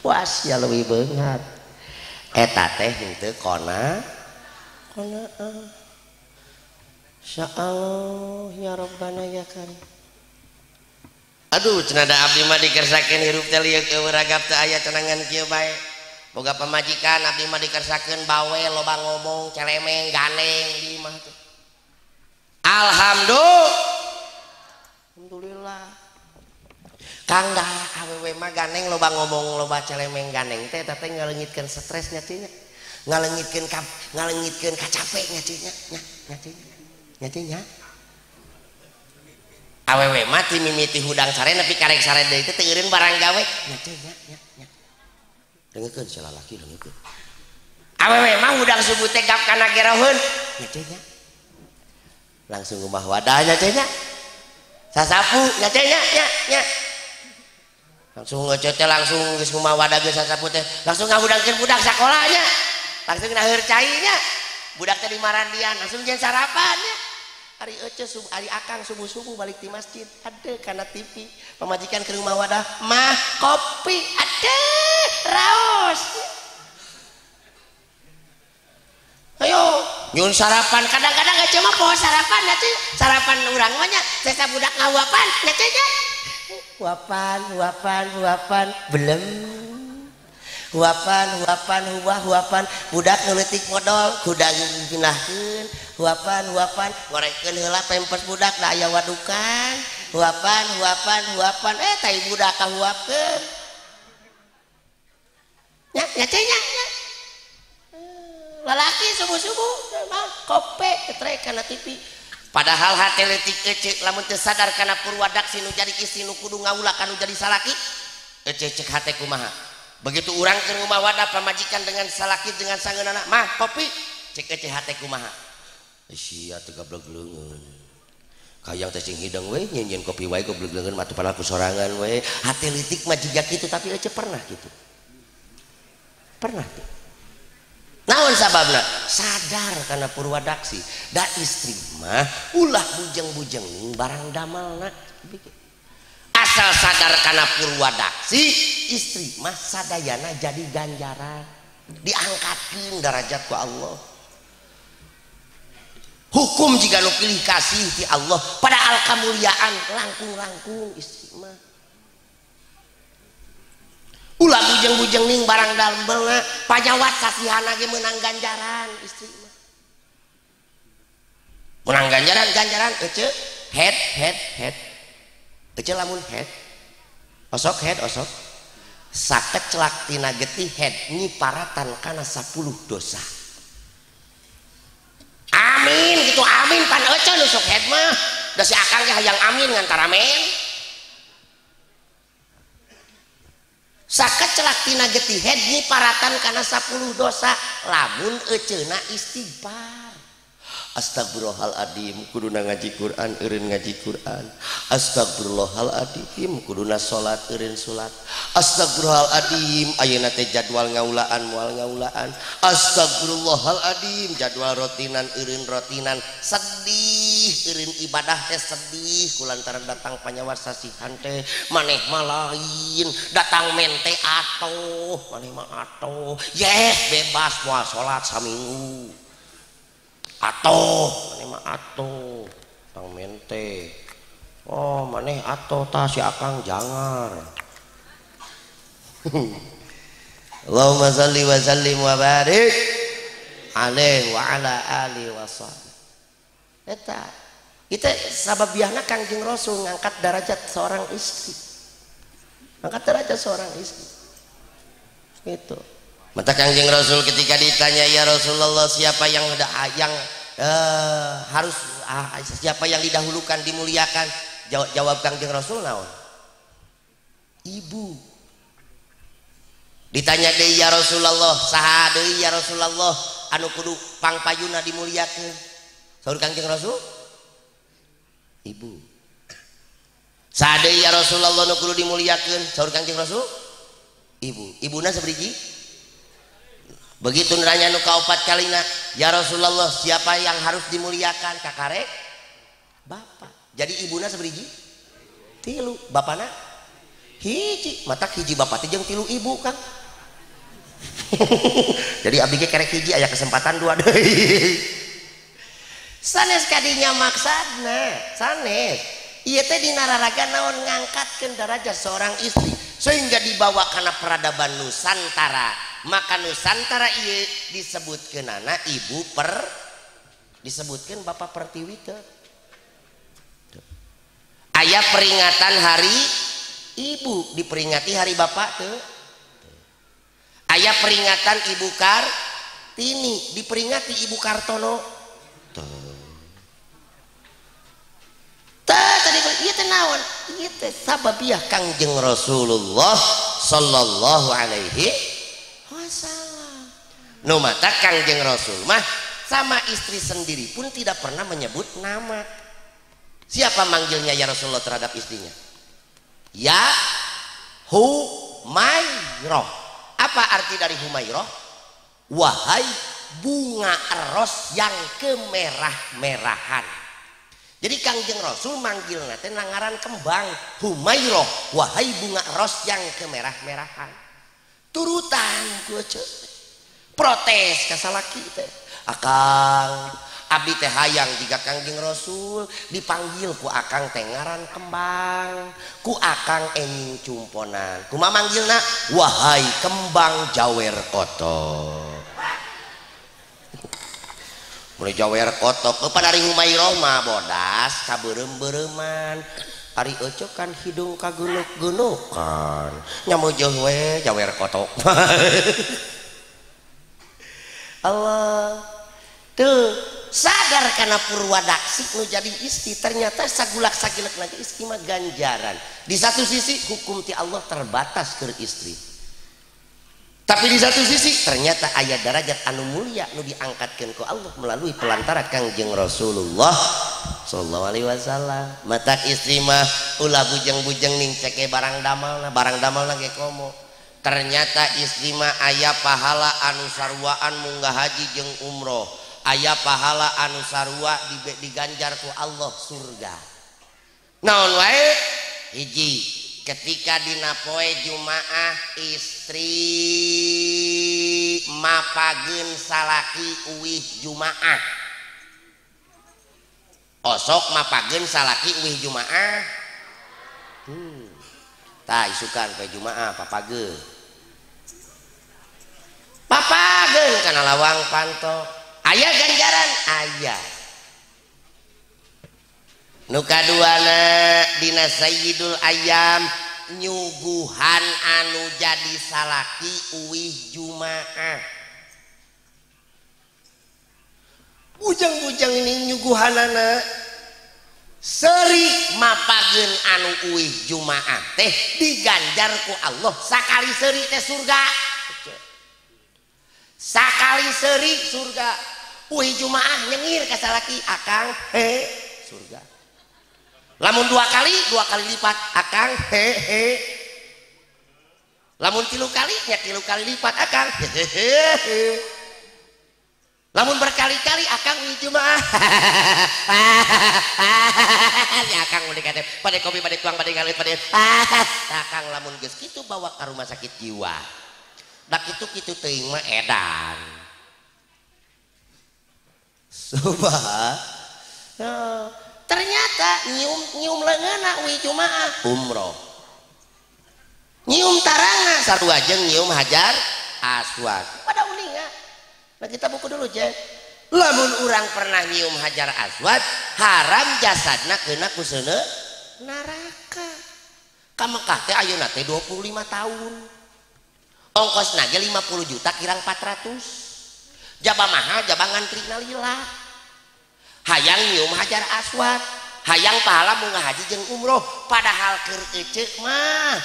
puas ya leuwih beunghar eta teh henteu kona insyaallah ya Rabbana ya Karim. Aduh cenah da abdi mah dikersakeun hirup teh lieu keuragap teh aya cenangan kieu bae boga pamajikan abdi mah dikersakeun bawel loba ngomong celemeng ganeng di imah teh. Alhamdulillah Kang da awewe mah ganeng loba ngomong loba celemeng ganeng teh eta teh ngaleungitkeun stres nya teh nya ngaleungitkeun kacapek nya teh nya awewe mah ti mimiti hudang sare nepi karek sare deui teh teu eureun barang gawe nya teh nya dengekeun si lalaki dengekeun awewe mah hudang subuh teh gap kana geroheun nya teh nya langsung rumah wadahnya teh nya sasapu nya teh nya langsung ngecet teh langsung geus rumah wadah geus sasapu teh langsung ngahudangkeun budak sakolahnya langsung ngaheur cai nya budak teh di marandian langsung jeung sarapan nya. Ari ece ari akang subuh-subuh balik di masjid ade kana TV pamajikan ke rumah wadah mah kopi ade raos ayo nyun sarapan kadang-kadang aja mah poho sarapan nanti sarapan urang mah nya teh budak ngawapan nya teh nya wapan belum huapan budak nuletik modal kuda pinahkeun huapan ngorekeun heula pempes budak da aya wadukan huapan tai budak kahuapkeun nya teh nya lalaki subuh-subuh mah kope ketrek kana TV Padahal hati letik ece lamun teu sadar kana purwadaksi nu jadi istri nu kudu ngaulakan nu jadi salaki ece cek hate kumaha begitu urang keur ngumah wadah pamajikan dengan salaki dengan sangeunana mah kopi cek ece hate kumaha sia teu gablog leungeun kayang teh sing hidang we nyenyen kopi wae goblok leungeun mah teu palaku sorangan we hate letik mah jiga kitu tapi ece pernah gitu pernah tuh naon sababna sadar karena purwadaksi da istri mah ulah bujeng-bujeng barang damalna asal sadar karena purwadaksi istri mah sadayana jadi ganjaran diangkatkeun derajat ku Allah hukum jika nu pilih kasih ti Allah padahal kamuliaan langkung-langkung istri mah ulah bujeng-bujeng ning barang dambelna panyawat kasihana ge meunang ganjaran istri mah meunang ganjaran ece head ece lamun head osok sakeclak tina getih head nyiparatan kana 10 dosa amin gitu amin pan ece nu sok head mah da si akang ge hayang amin ngantara men sakeclak tina getih head nyiparatan kana 10 dosa lamun eceuna istighfar astagfirullahaladzim kuduna ngaji Quran eureun ngaji Quran astagfirullahaladzim kuduna salat eureun salat astagfirullahaladzim ayeuna teh jadwal ngaulaan moal ngaulaan astagfirullahaladzim jadwal rotinan eureun rotinan sedih eureun ibadah teh sedih kulantaran datang panyawat sasihan teh maneh mah lain datang mente atoh maneh mah atoh yes bebas moal salat saminggu atoh maneh mah atoh tang mente oh maneh atoh tah si akang jangar Allahumma shalli wa sallim wa barik alaihi wa ala alihi wa sahbihi eta kita sababiahna Kangjeng Rasul ngangkat derajat seorang istri angkat derajat seorang istri gitu. Mata Kangjeng Rasul ketika ditanya ya Rasulullah siapa yang harus siapa yang didahulukan dimuliakan jawab Kangjeng Rasul naon ibu ditanya deui ya Rasulullah saha deui ya Rasulullah anu kudu pangpayuna dimuliakeun saur Kangjeng Rasul ibu saha deui ya Rasulullah anu kudu dimuliakeun saur Kangjeng Rasul ibuna sabriji begitu nanya nu kaopat kalina ya Rasulullah siapa yang harus dimuliakan kakarek bapak jadi ibuna sabriji tilu bapana hiji matak hiji bapak teh jeung tilu ibu kan jadi abdi ge kerek hiji aya kesempatan dua deui sanes kadinya maksadna sanes ieu teh dina raraga naon ngangkatkeun derajat seorang istri sehingga dibawa kana peradaban Nusantara maka Nusantara ieu disebutkeun anak ibu disebutkeun bapak pertiwi teh aya peringatan hari ibu diperingati hari bapak teh aya peringatan ibu Kartini diperingati ibu Kartono tadi ieu teh naon ieu teh sababiah Kangjeng Rasulullah sallallahu alaihi wasallam nu mata Kangjeng Rasul mah sama istri sendiri pun tidak pernah menyebut nama siapa manggilnya ya Rasulullah terhadap istrinya ya Humairah apa arti dari Humairah wahai bunga eros yang kemerah-merahan. Jadi Kangjeng Rasul manggil teh nangaran kembang Humairah wahai bunga eros yang kemerah-merahan. Turutan ku protes ka salaki teh akang abdi teh hayang jika Kangjeng Rasul dipanggil ku akang teh ngaran kembang ku akang enying cumponan kumaha manggilna wahai kembang jawer kotok mulai jawer kotok kepada hari Humairah mah bodas kaberem-bereman hari ecok kan hidung kagunuk-gunukan nyamujuh we jawer kotok Allah tuh sadar karena purwadaksi nu jadi istri ternyata sagulak sagilek lagi istri mah ganjaran. Di satu sisi hukum ti Allah terbatas ke istri, tapi di satu sisi ternyata ayat derajat anu mulia nu diangkatkan ke Allah melalui pelantara Kangjeng Rasulullah sallallahu alaihi wasallam. Matak istri mah ulah bujeng-bujeng ning ceke barang damalna ge komo. Ternyata istri mah aya pahala anu sarwaan munggah haji jeung umroh, aya pahala anu sarua diganjar ku Allah surga. Naon wae? Hiji, ketika dina poe Jumaah istri mapageun salaki uwih Jumaah. Osok mapageun salaki uwih Jumaah. Tah isukan poe Jumaah papageun. Papageun kana lawang panto. Aya ganjaran aya. Nu kaduana dina sayyidul ayam nyuguhan anu jadi salaki uwih Jumaah. Bujang-bujang ini nyuguhanana seri mapageun anu uwih Jumaah teh diganjar ku Allah sakali seri teh surga. Sakali seri surga. Uwih Jumaah nyengir ka salaki akang surga. Lamun dua kali lipat akang lamun 3 kali nya 3 kali lipat akang lamun berkali-kali akang uwih Jumaah ya akang mun dikate pada kopi pada tuang pada ngalit pada akang lamun geus kitu bawa ka rumah sakit jiwa da kitu teuing mah edan subhanallah. Ternyata nyium leungeunna uwih Jumaah umroh, nyium tarangna sarua jeung nyium hajar aswad pada uninga. Nah kita buku dulu Jen. Lamun urang pernah nyium hajar aswad haram jasadna keuna ku seuneu neraka. Ka Mekah teh ayeuna teh 25 tahun, ongkosna ge 50 juta kirang 400. Jaba mahal jaba ngantrina lila. Hayang nyium hajar aswad, hayang pahala munggah haji jeung umroh, padahal keur eceuk mah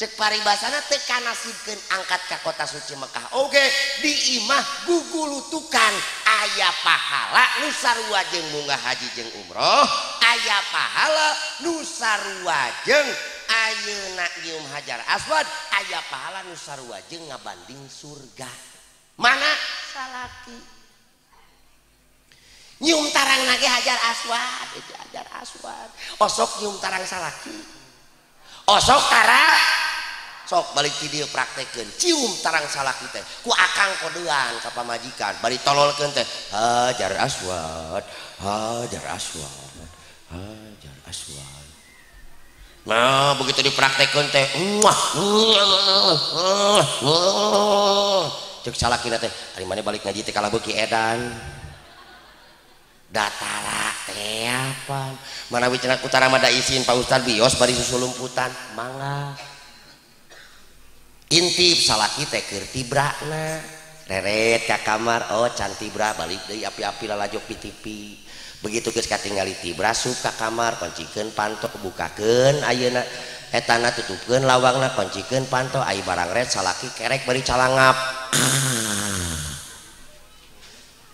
cek paribasana teu kanasibkeun angkat ka kota suci Mekah. Oke, di imah gugulutukan aya pahala nu sarua jeung munggah haji jeung umroh, aya pahala nu sarua jeung ayeuna nyium hajar aswad, aya pahala nu sarua jeung ngabanding surga. Mana salaki nyium tarang nage hajar aswad, hajar aswad. Osok nyium tarang salaki. Osok tarang sok balik ti dieu praktekeun cium tarang salaki teh. Ku akang kodean ka pamajikan bari tololkeun teh hajar aswad, hajar aswad, hajar aswad. Nah, begitu dipraktekeun teh cek salakina teh ari maneh balik ngaji teh kalabeuki edan. Datara teh apa manawi cenah utara mada isin Pak Ustad bios bari susulumputan mangga intip salaki teh keur tibrana reret ka kamar oh can tibra balik deui api-api lalajok di TV begitu geus katingali tibra sup ka kamar koncikeun panto bukakeun ayeuna etana tutupkeun lawangna koncikeun panto ai barang red salaki kerek bari calangap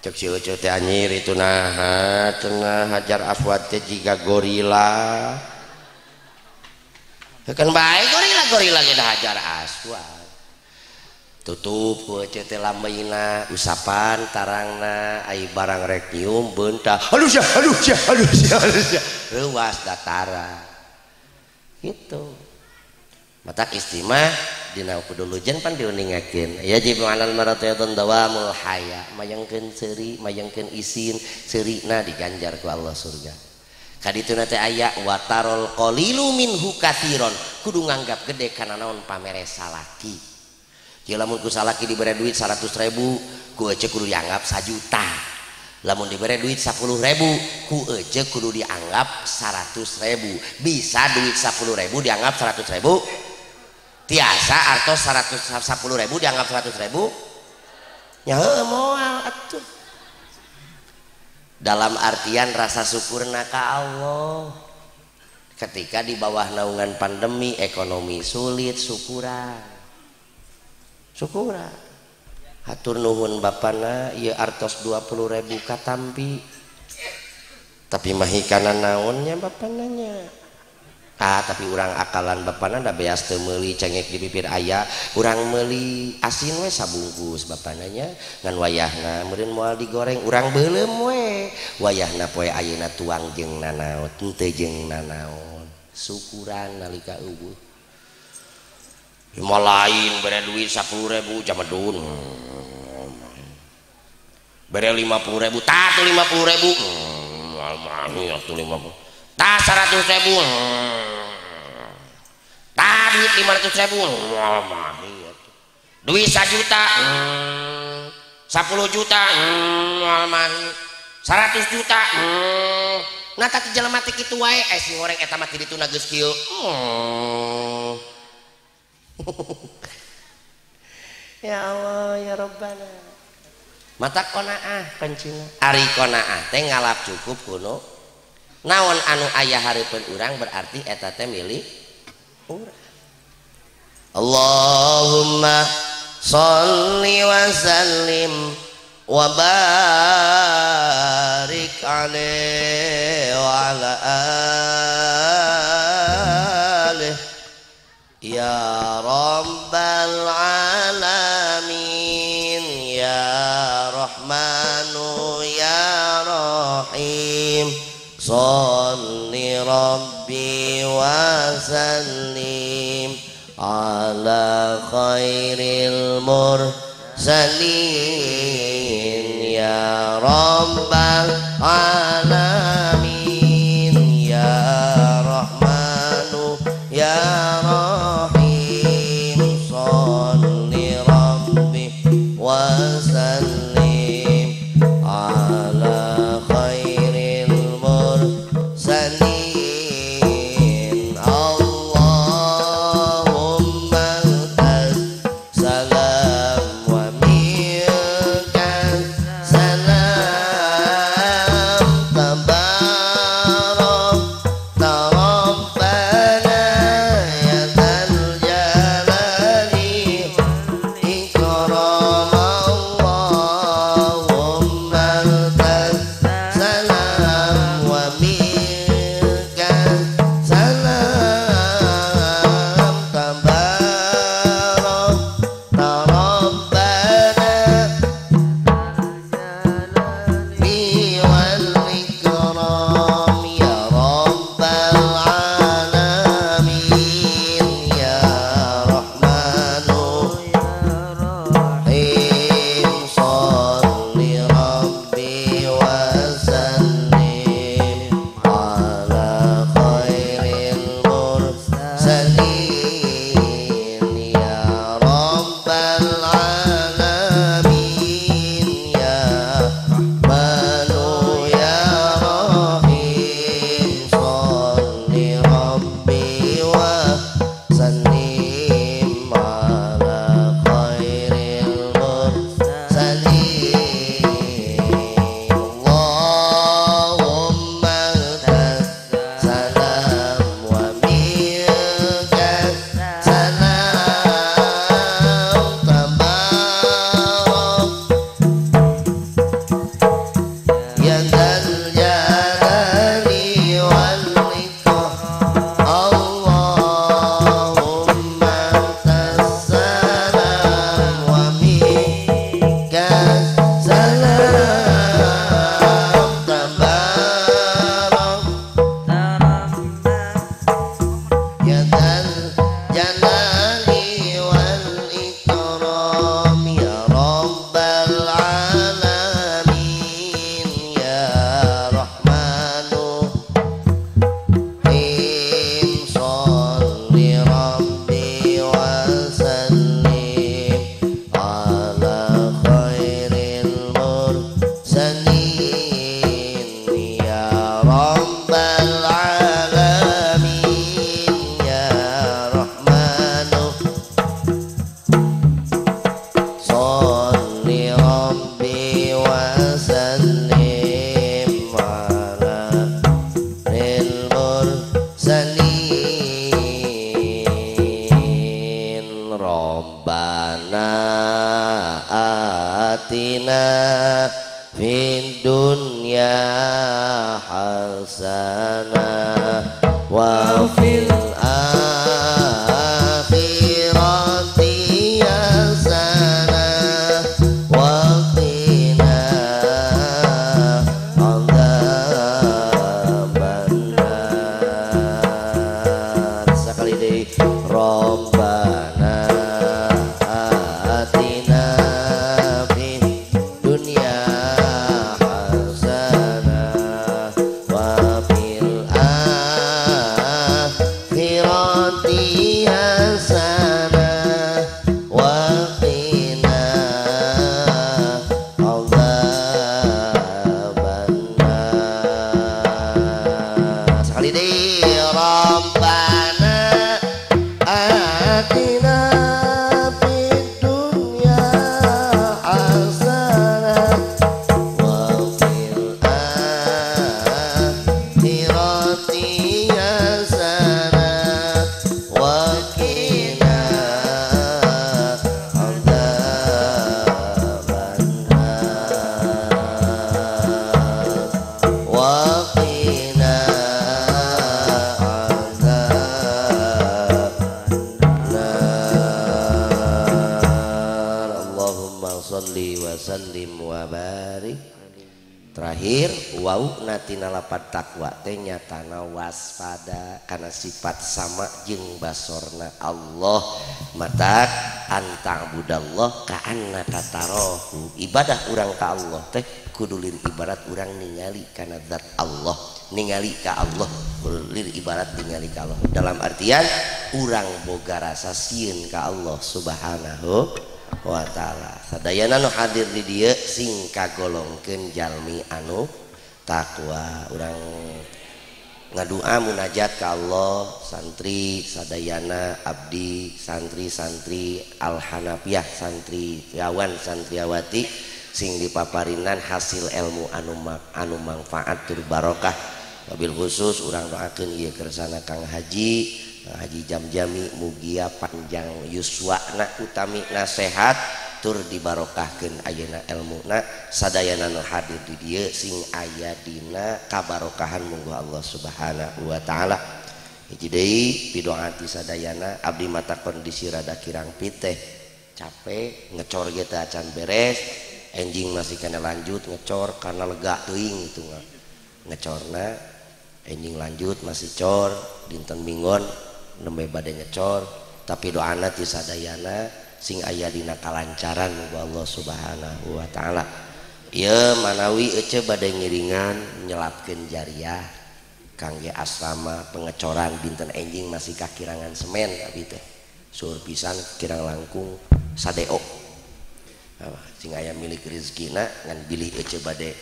cek si ucu teh anyir itu nah cenah hajar aswad teh jiga gorila kan baik gorila ge hajar aswad tutup ku ucu teh lambeina usapan tarangna ai barang rek nyium beunta halus ya leuwas datara gitu matak istimah dina kudu lujen pan diuningakeun yajib ma'al maratiyatun dawamul haya mayangkeun seuri mayangkeun isin seurina diganjar ku Allah surga kadituna teh aya watarol qalilu minhu katsiron kudu nganggap gede kana naon pamere salaki jeung lamun ku salaki dibere duit 100.000 ku ece kudu dianggap 1 juta lamun dibere duit 10.000 ku ece kudu dianggap 100.000 bisa duit 10.000 dianggap 100.000 tiasa artos 110.000 dianggap 100.000 ya moal atuh dalam artian rasa syukurna ka Allah. Ketika di bawah naungan pandemi ekonomi sulit, syukuran hatur nuhun bapana ieu artos 20.000 katampi tapi mahikana naonnya bapananya tapi urang akalan bapana da beas teu meuli cengek di bibir aya urang meuli asin we sabungkus bapananya ngan wayahna meureun moal digoreng urang beulem we wayahna poe ayeuna tuang jeung nanaon teu jeung nanaon syukuran nalika eueuh mah lain bere duit 10.000 jamedun bere 50.000 tah 50.000 almani atuh 50 tah 100.000 tah duit 500.000 almani duit 1 juta 10 juta almani 100 juta nah tadi jelema teh kitu wae si ngoreng eta mah ti dituna geus kieu ya Allah ya Rabbana mata qanaah pencina ari qanaah teh ngalap cukup kuno naon anu aya hareupeun urang berarti eta teh milik urang. Allahumma sholli wa sallim wa barik alaihi wa ala alihi ya rabbal alamin ya rahmanu ya rahim sholli rabbi wa sallim ala khairil mursalin ya rabbal alamin ya rahmanu ya rahim sholli rabbi wa sallim ala khairil mursalin Allahumma salam wa minka salam fid dunya hasanah wa fil akhirati hasanah wa qina adzabannar. Sekali deui Rabbana atina fid dunya hasanah wa fil akhirati hasanah wa qina adzabannar. Sekali deui Rabbana atina fid dunya hasanah wa fil akhirati hasanah wa qina adzabannar wa qina adzabannar. Allahumma sholli wa sallim wa barik. Terakhir wau natina lapat takwa teh nyatana waspada karena sifat sama jeung basorna Allah matak antang budallah ka annaka tarahu. Ibadah urang ka Allah teh kudu lir ibarat urang ningali kana zat Allah, ningali ka Allah kudu lir ibarat ningali ka Allah dalam artian urang boga rasa sieun ka Allah subhanahu wa ta'ala. Sadayana nu hadir di dieu sing kagolongkeun jalmi anu takwa. Urang ngadua munajat ka Allah santri sadayana abdi santri-santri Al-Hanafiyah santriawan santriawati sing dipaparinan hasil ilmu anu manfaat tur barokah. Wabil khusus urang doakeun ieu kersana Kang Haji Jamjami mugia panjang yuswana utami nasehat tur dibarokahkeun ayeuna ilmuna sadayana nu hadir di dieu sing aya dina kabarokahan munggu Allah Subhanahu wa taala. Hiji deui pidoati sadayana abdi mata kondisi rada kirang piteh capek ngecor ge teh acan beres enjing masih kena lanjut ngecor karena lega teuing gitu ngecorna enjing lanjut masih cor dinten minggon nembe bade ngecor tapi doana ti sadayana sing aya dina kalancaran muga Allah Subhanahu wa taala. Ieu manawi ece bade ngiringan nyelapkeun jariah kangge asrama pengecoran dinten enjing masih kakirangan semen abi teh sueur pisan kirang langkung sadeo sing aya milik rezekina ngan bilih ece bade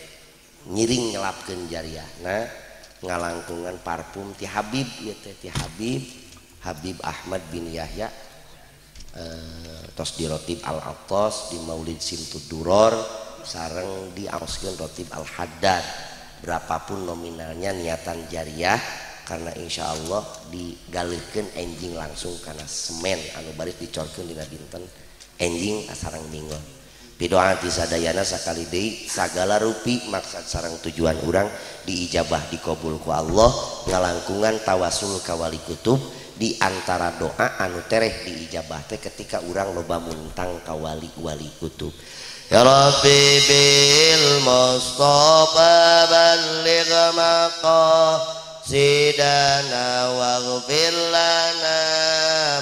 ngiring nyelapkeun jariahna ngalangkungan parfum ti Habib ieu teh ti Habib Ahmad bin Yahya tos di Rotib Al-Attas di Maulid Simtud Duror sareng diaoskeun Rotib Al-Haddad berapapun nominalnya niatan jariah karena insya Allah digalikeun enjing langsung karena semen anu baris dicorkeun dina dinten enjing sareng minggon. Pidoa ti sadayana sakali deui sagala rupi maksud sareng tujuan urang diijabah dikabul ku Allah ngalangkungan tawasul ka wali kutub di antara doa anu tereh diijabah teh ketika urang loba muntang ka wali kutub. Ya Rabbi bil Mustafa balligh maqasidana waghfir lana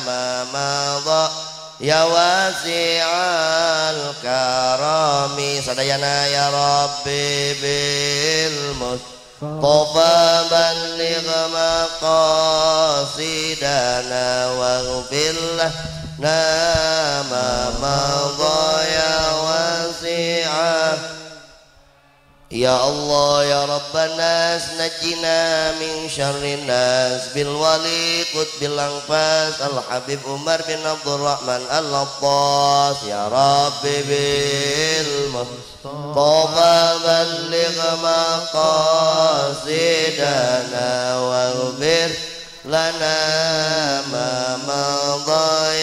ma madha ya wasi'al karami. Sadayana ya Rabbi bil Mustafa balligh maqasidana waghfir lana ma madha ya wasi'al. Ya Allah ya Rabban nas najjina min syarrin nas bil wali qutbil anfas al habib Umar bin Abdurrahman al-Attas. Ya Rabbi bil Mustafa balligh maqasidana waghfir lana ma madha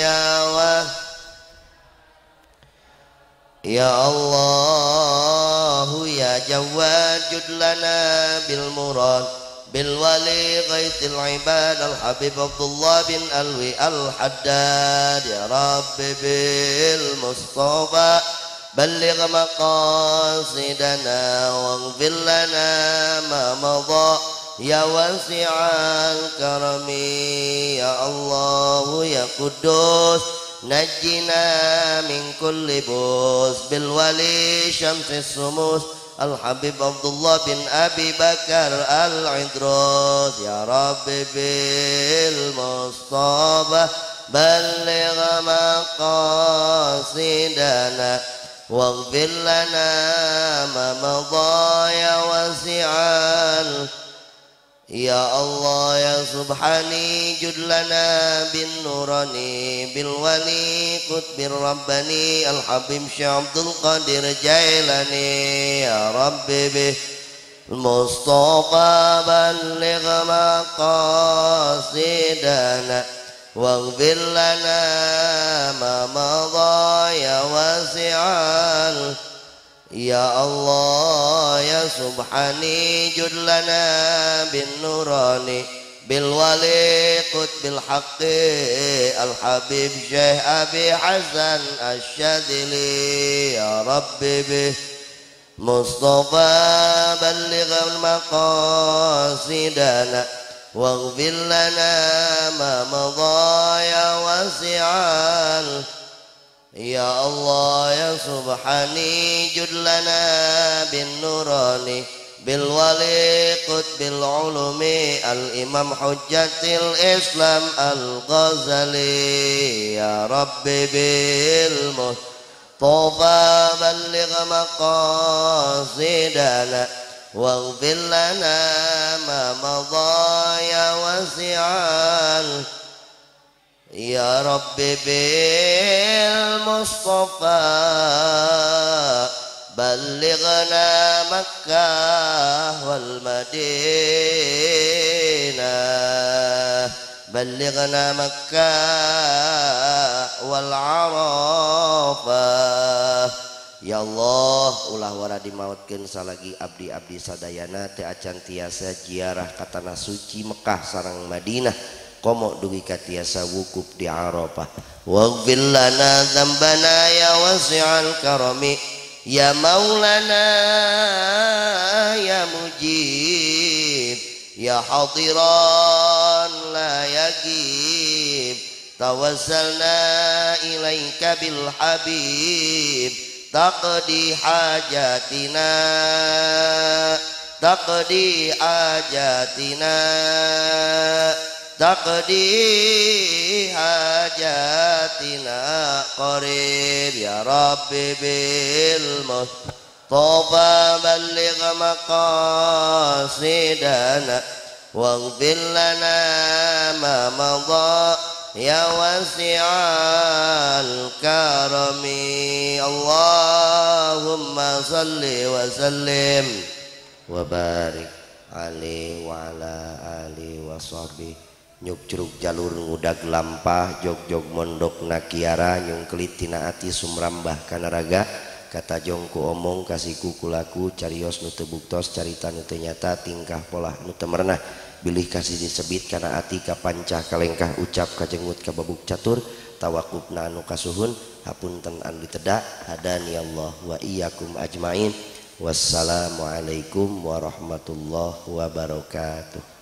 ya Allah. يا جواد جد لنا بالمراد بالولي غيث العباد الحبيب عبد الله بن ألوي الحداد يا رب بالمصطفى بلغ مقاصدنا واغفر لنا ما مضى يا واسع الكرم يا الله يا قدوس نجنا من كل بوس بالولي شمس الشموس الحبيب عبد الله بن أبي بكر العدروس يا رب بالمصطفى بلغ مقاصدنا واغفر لنا ما مضى يا واسع يا الله يا سبحاني جد لنا بالنوراني بالولي قطب الرباني الحبيب شيخ عبد القادر جيلاني يا رب به المصطفى بلغ مقاصدنا واغفر لنا ما مضى يا واسع يا الله يا سبحاني جد لنا بالنوراني بالولي قطب الحق الحبيب شيخ أبي حسن الشاذلي يا رب به مصطفى بلغ المقاصدنا واغفر لنا ما مضى يا واسع يا الله يا سبحاني جد لنا بالنوراني بالولي قطب العلوم الإمام حجة الإسلام الغزالي يا رب بالمصطفى بلغ مقاصدنا واغفر لنا ما مضى يا واسع يا رب بالمصطفى بلغنا مكة والمدينة بلغنا مكة والعرفة Ya Allah ulah wara dimautkeun salagi abdi-abdi sadayana teu acan tiasa ziarah ka tanah suci Mekah sareng Madinah komo dugi ka tiasa wukuf di Arafah waghfir lana dzambana ya wasi'al karami ya maulana ya mujib ya hadiran la yagib tawassalna ilaika bil habib taqdi hajatina taqdi hajatina taqdi hajatina qarib ya rabbi bil mustafa balligh maqasidana waghfir lana ma madha ya wasi'al karami Allahumma salli wa sallim wa barik alaihi wa ala alihi wa sahbihi nyuk curug jalur ngudag lampah jog-jog mondok nakiara nyung kelit tina ati sumrambah kana raga kata jongku omong kasihku kulaku carios nu teu buktos carita nu teu nyata tingkah pola nu teu merenah bilih kasih disebit karena ati kapancah kalengkah ucap kajengut kababuk catur tawakufna anu kasuhun hapunten an ditedak hadani Allah wa iyyakum ajmain wassalamualaikum warahmatullahi wabarakatuh.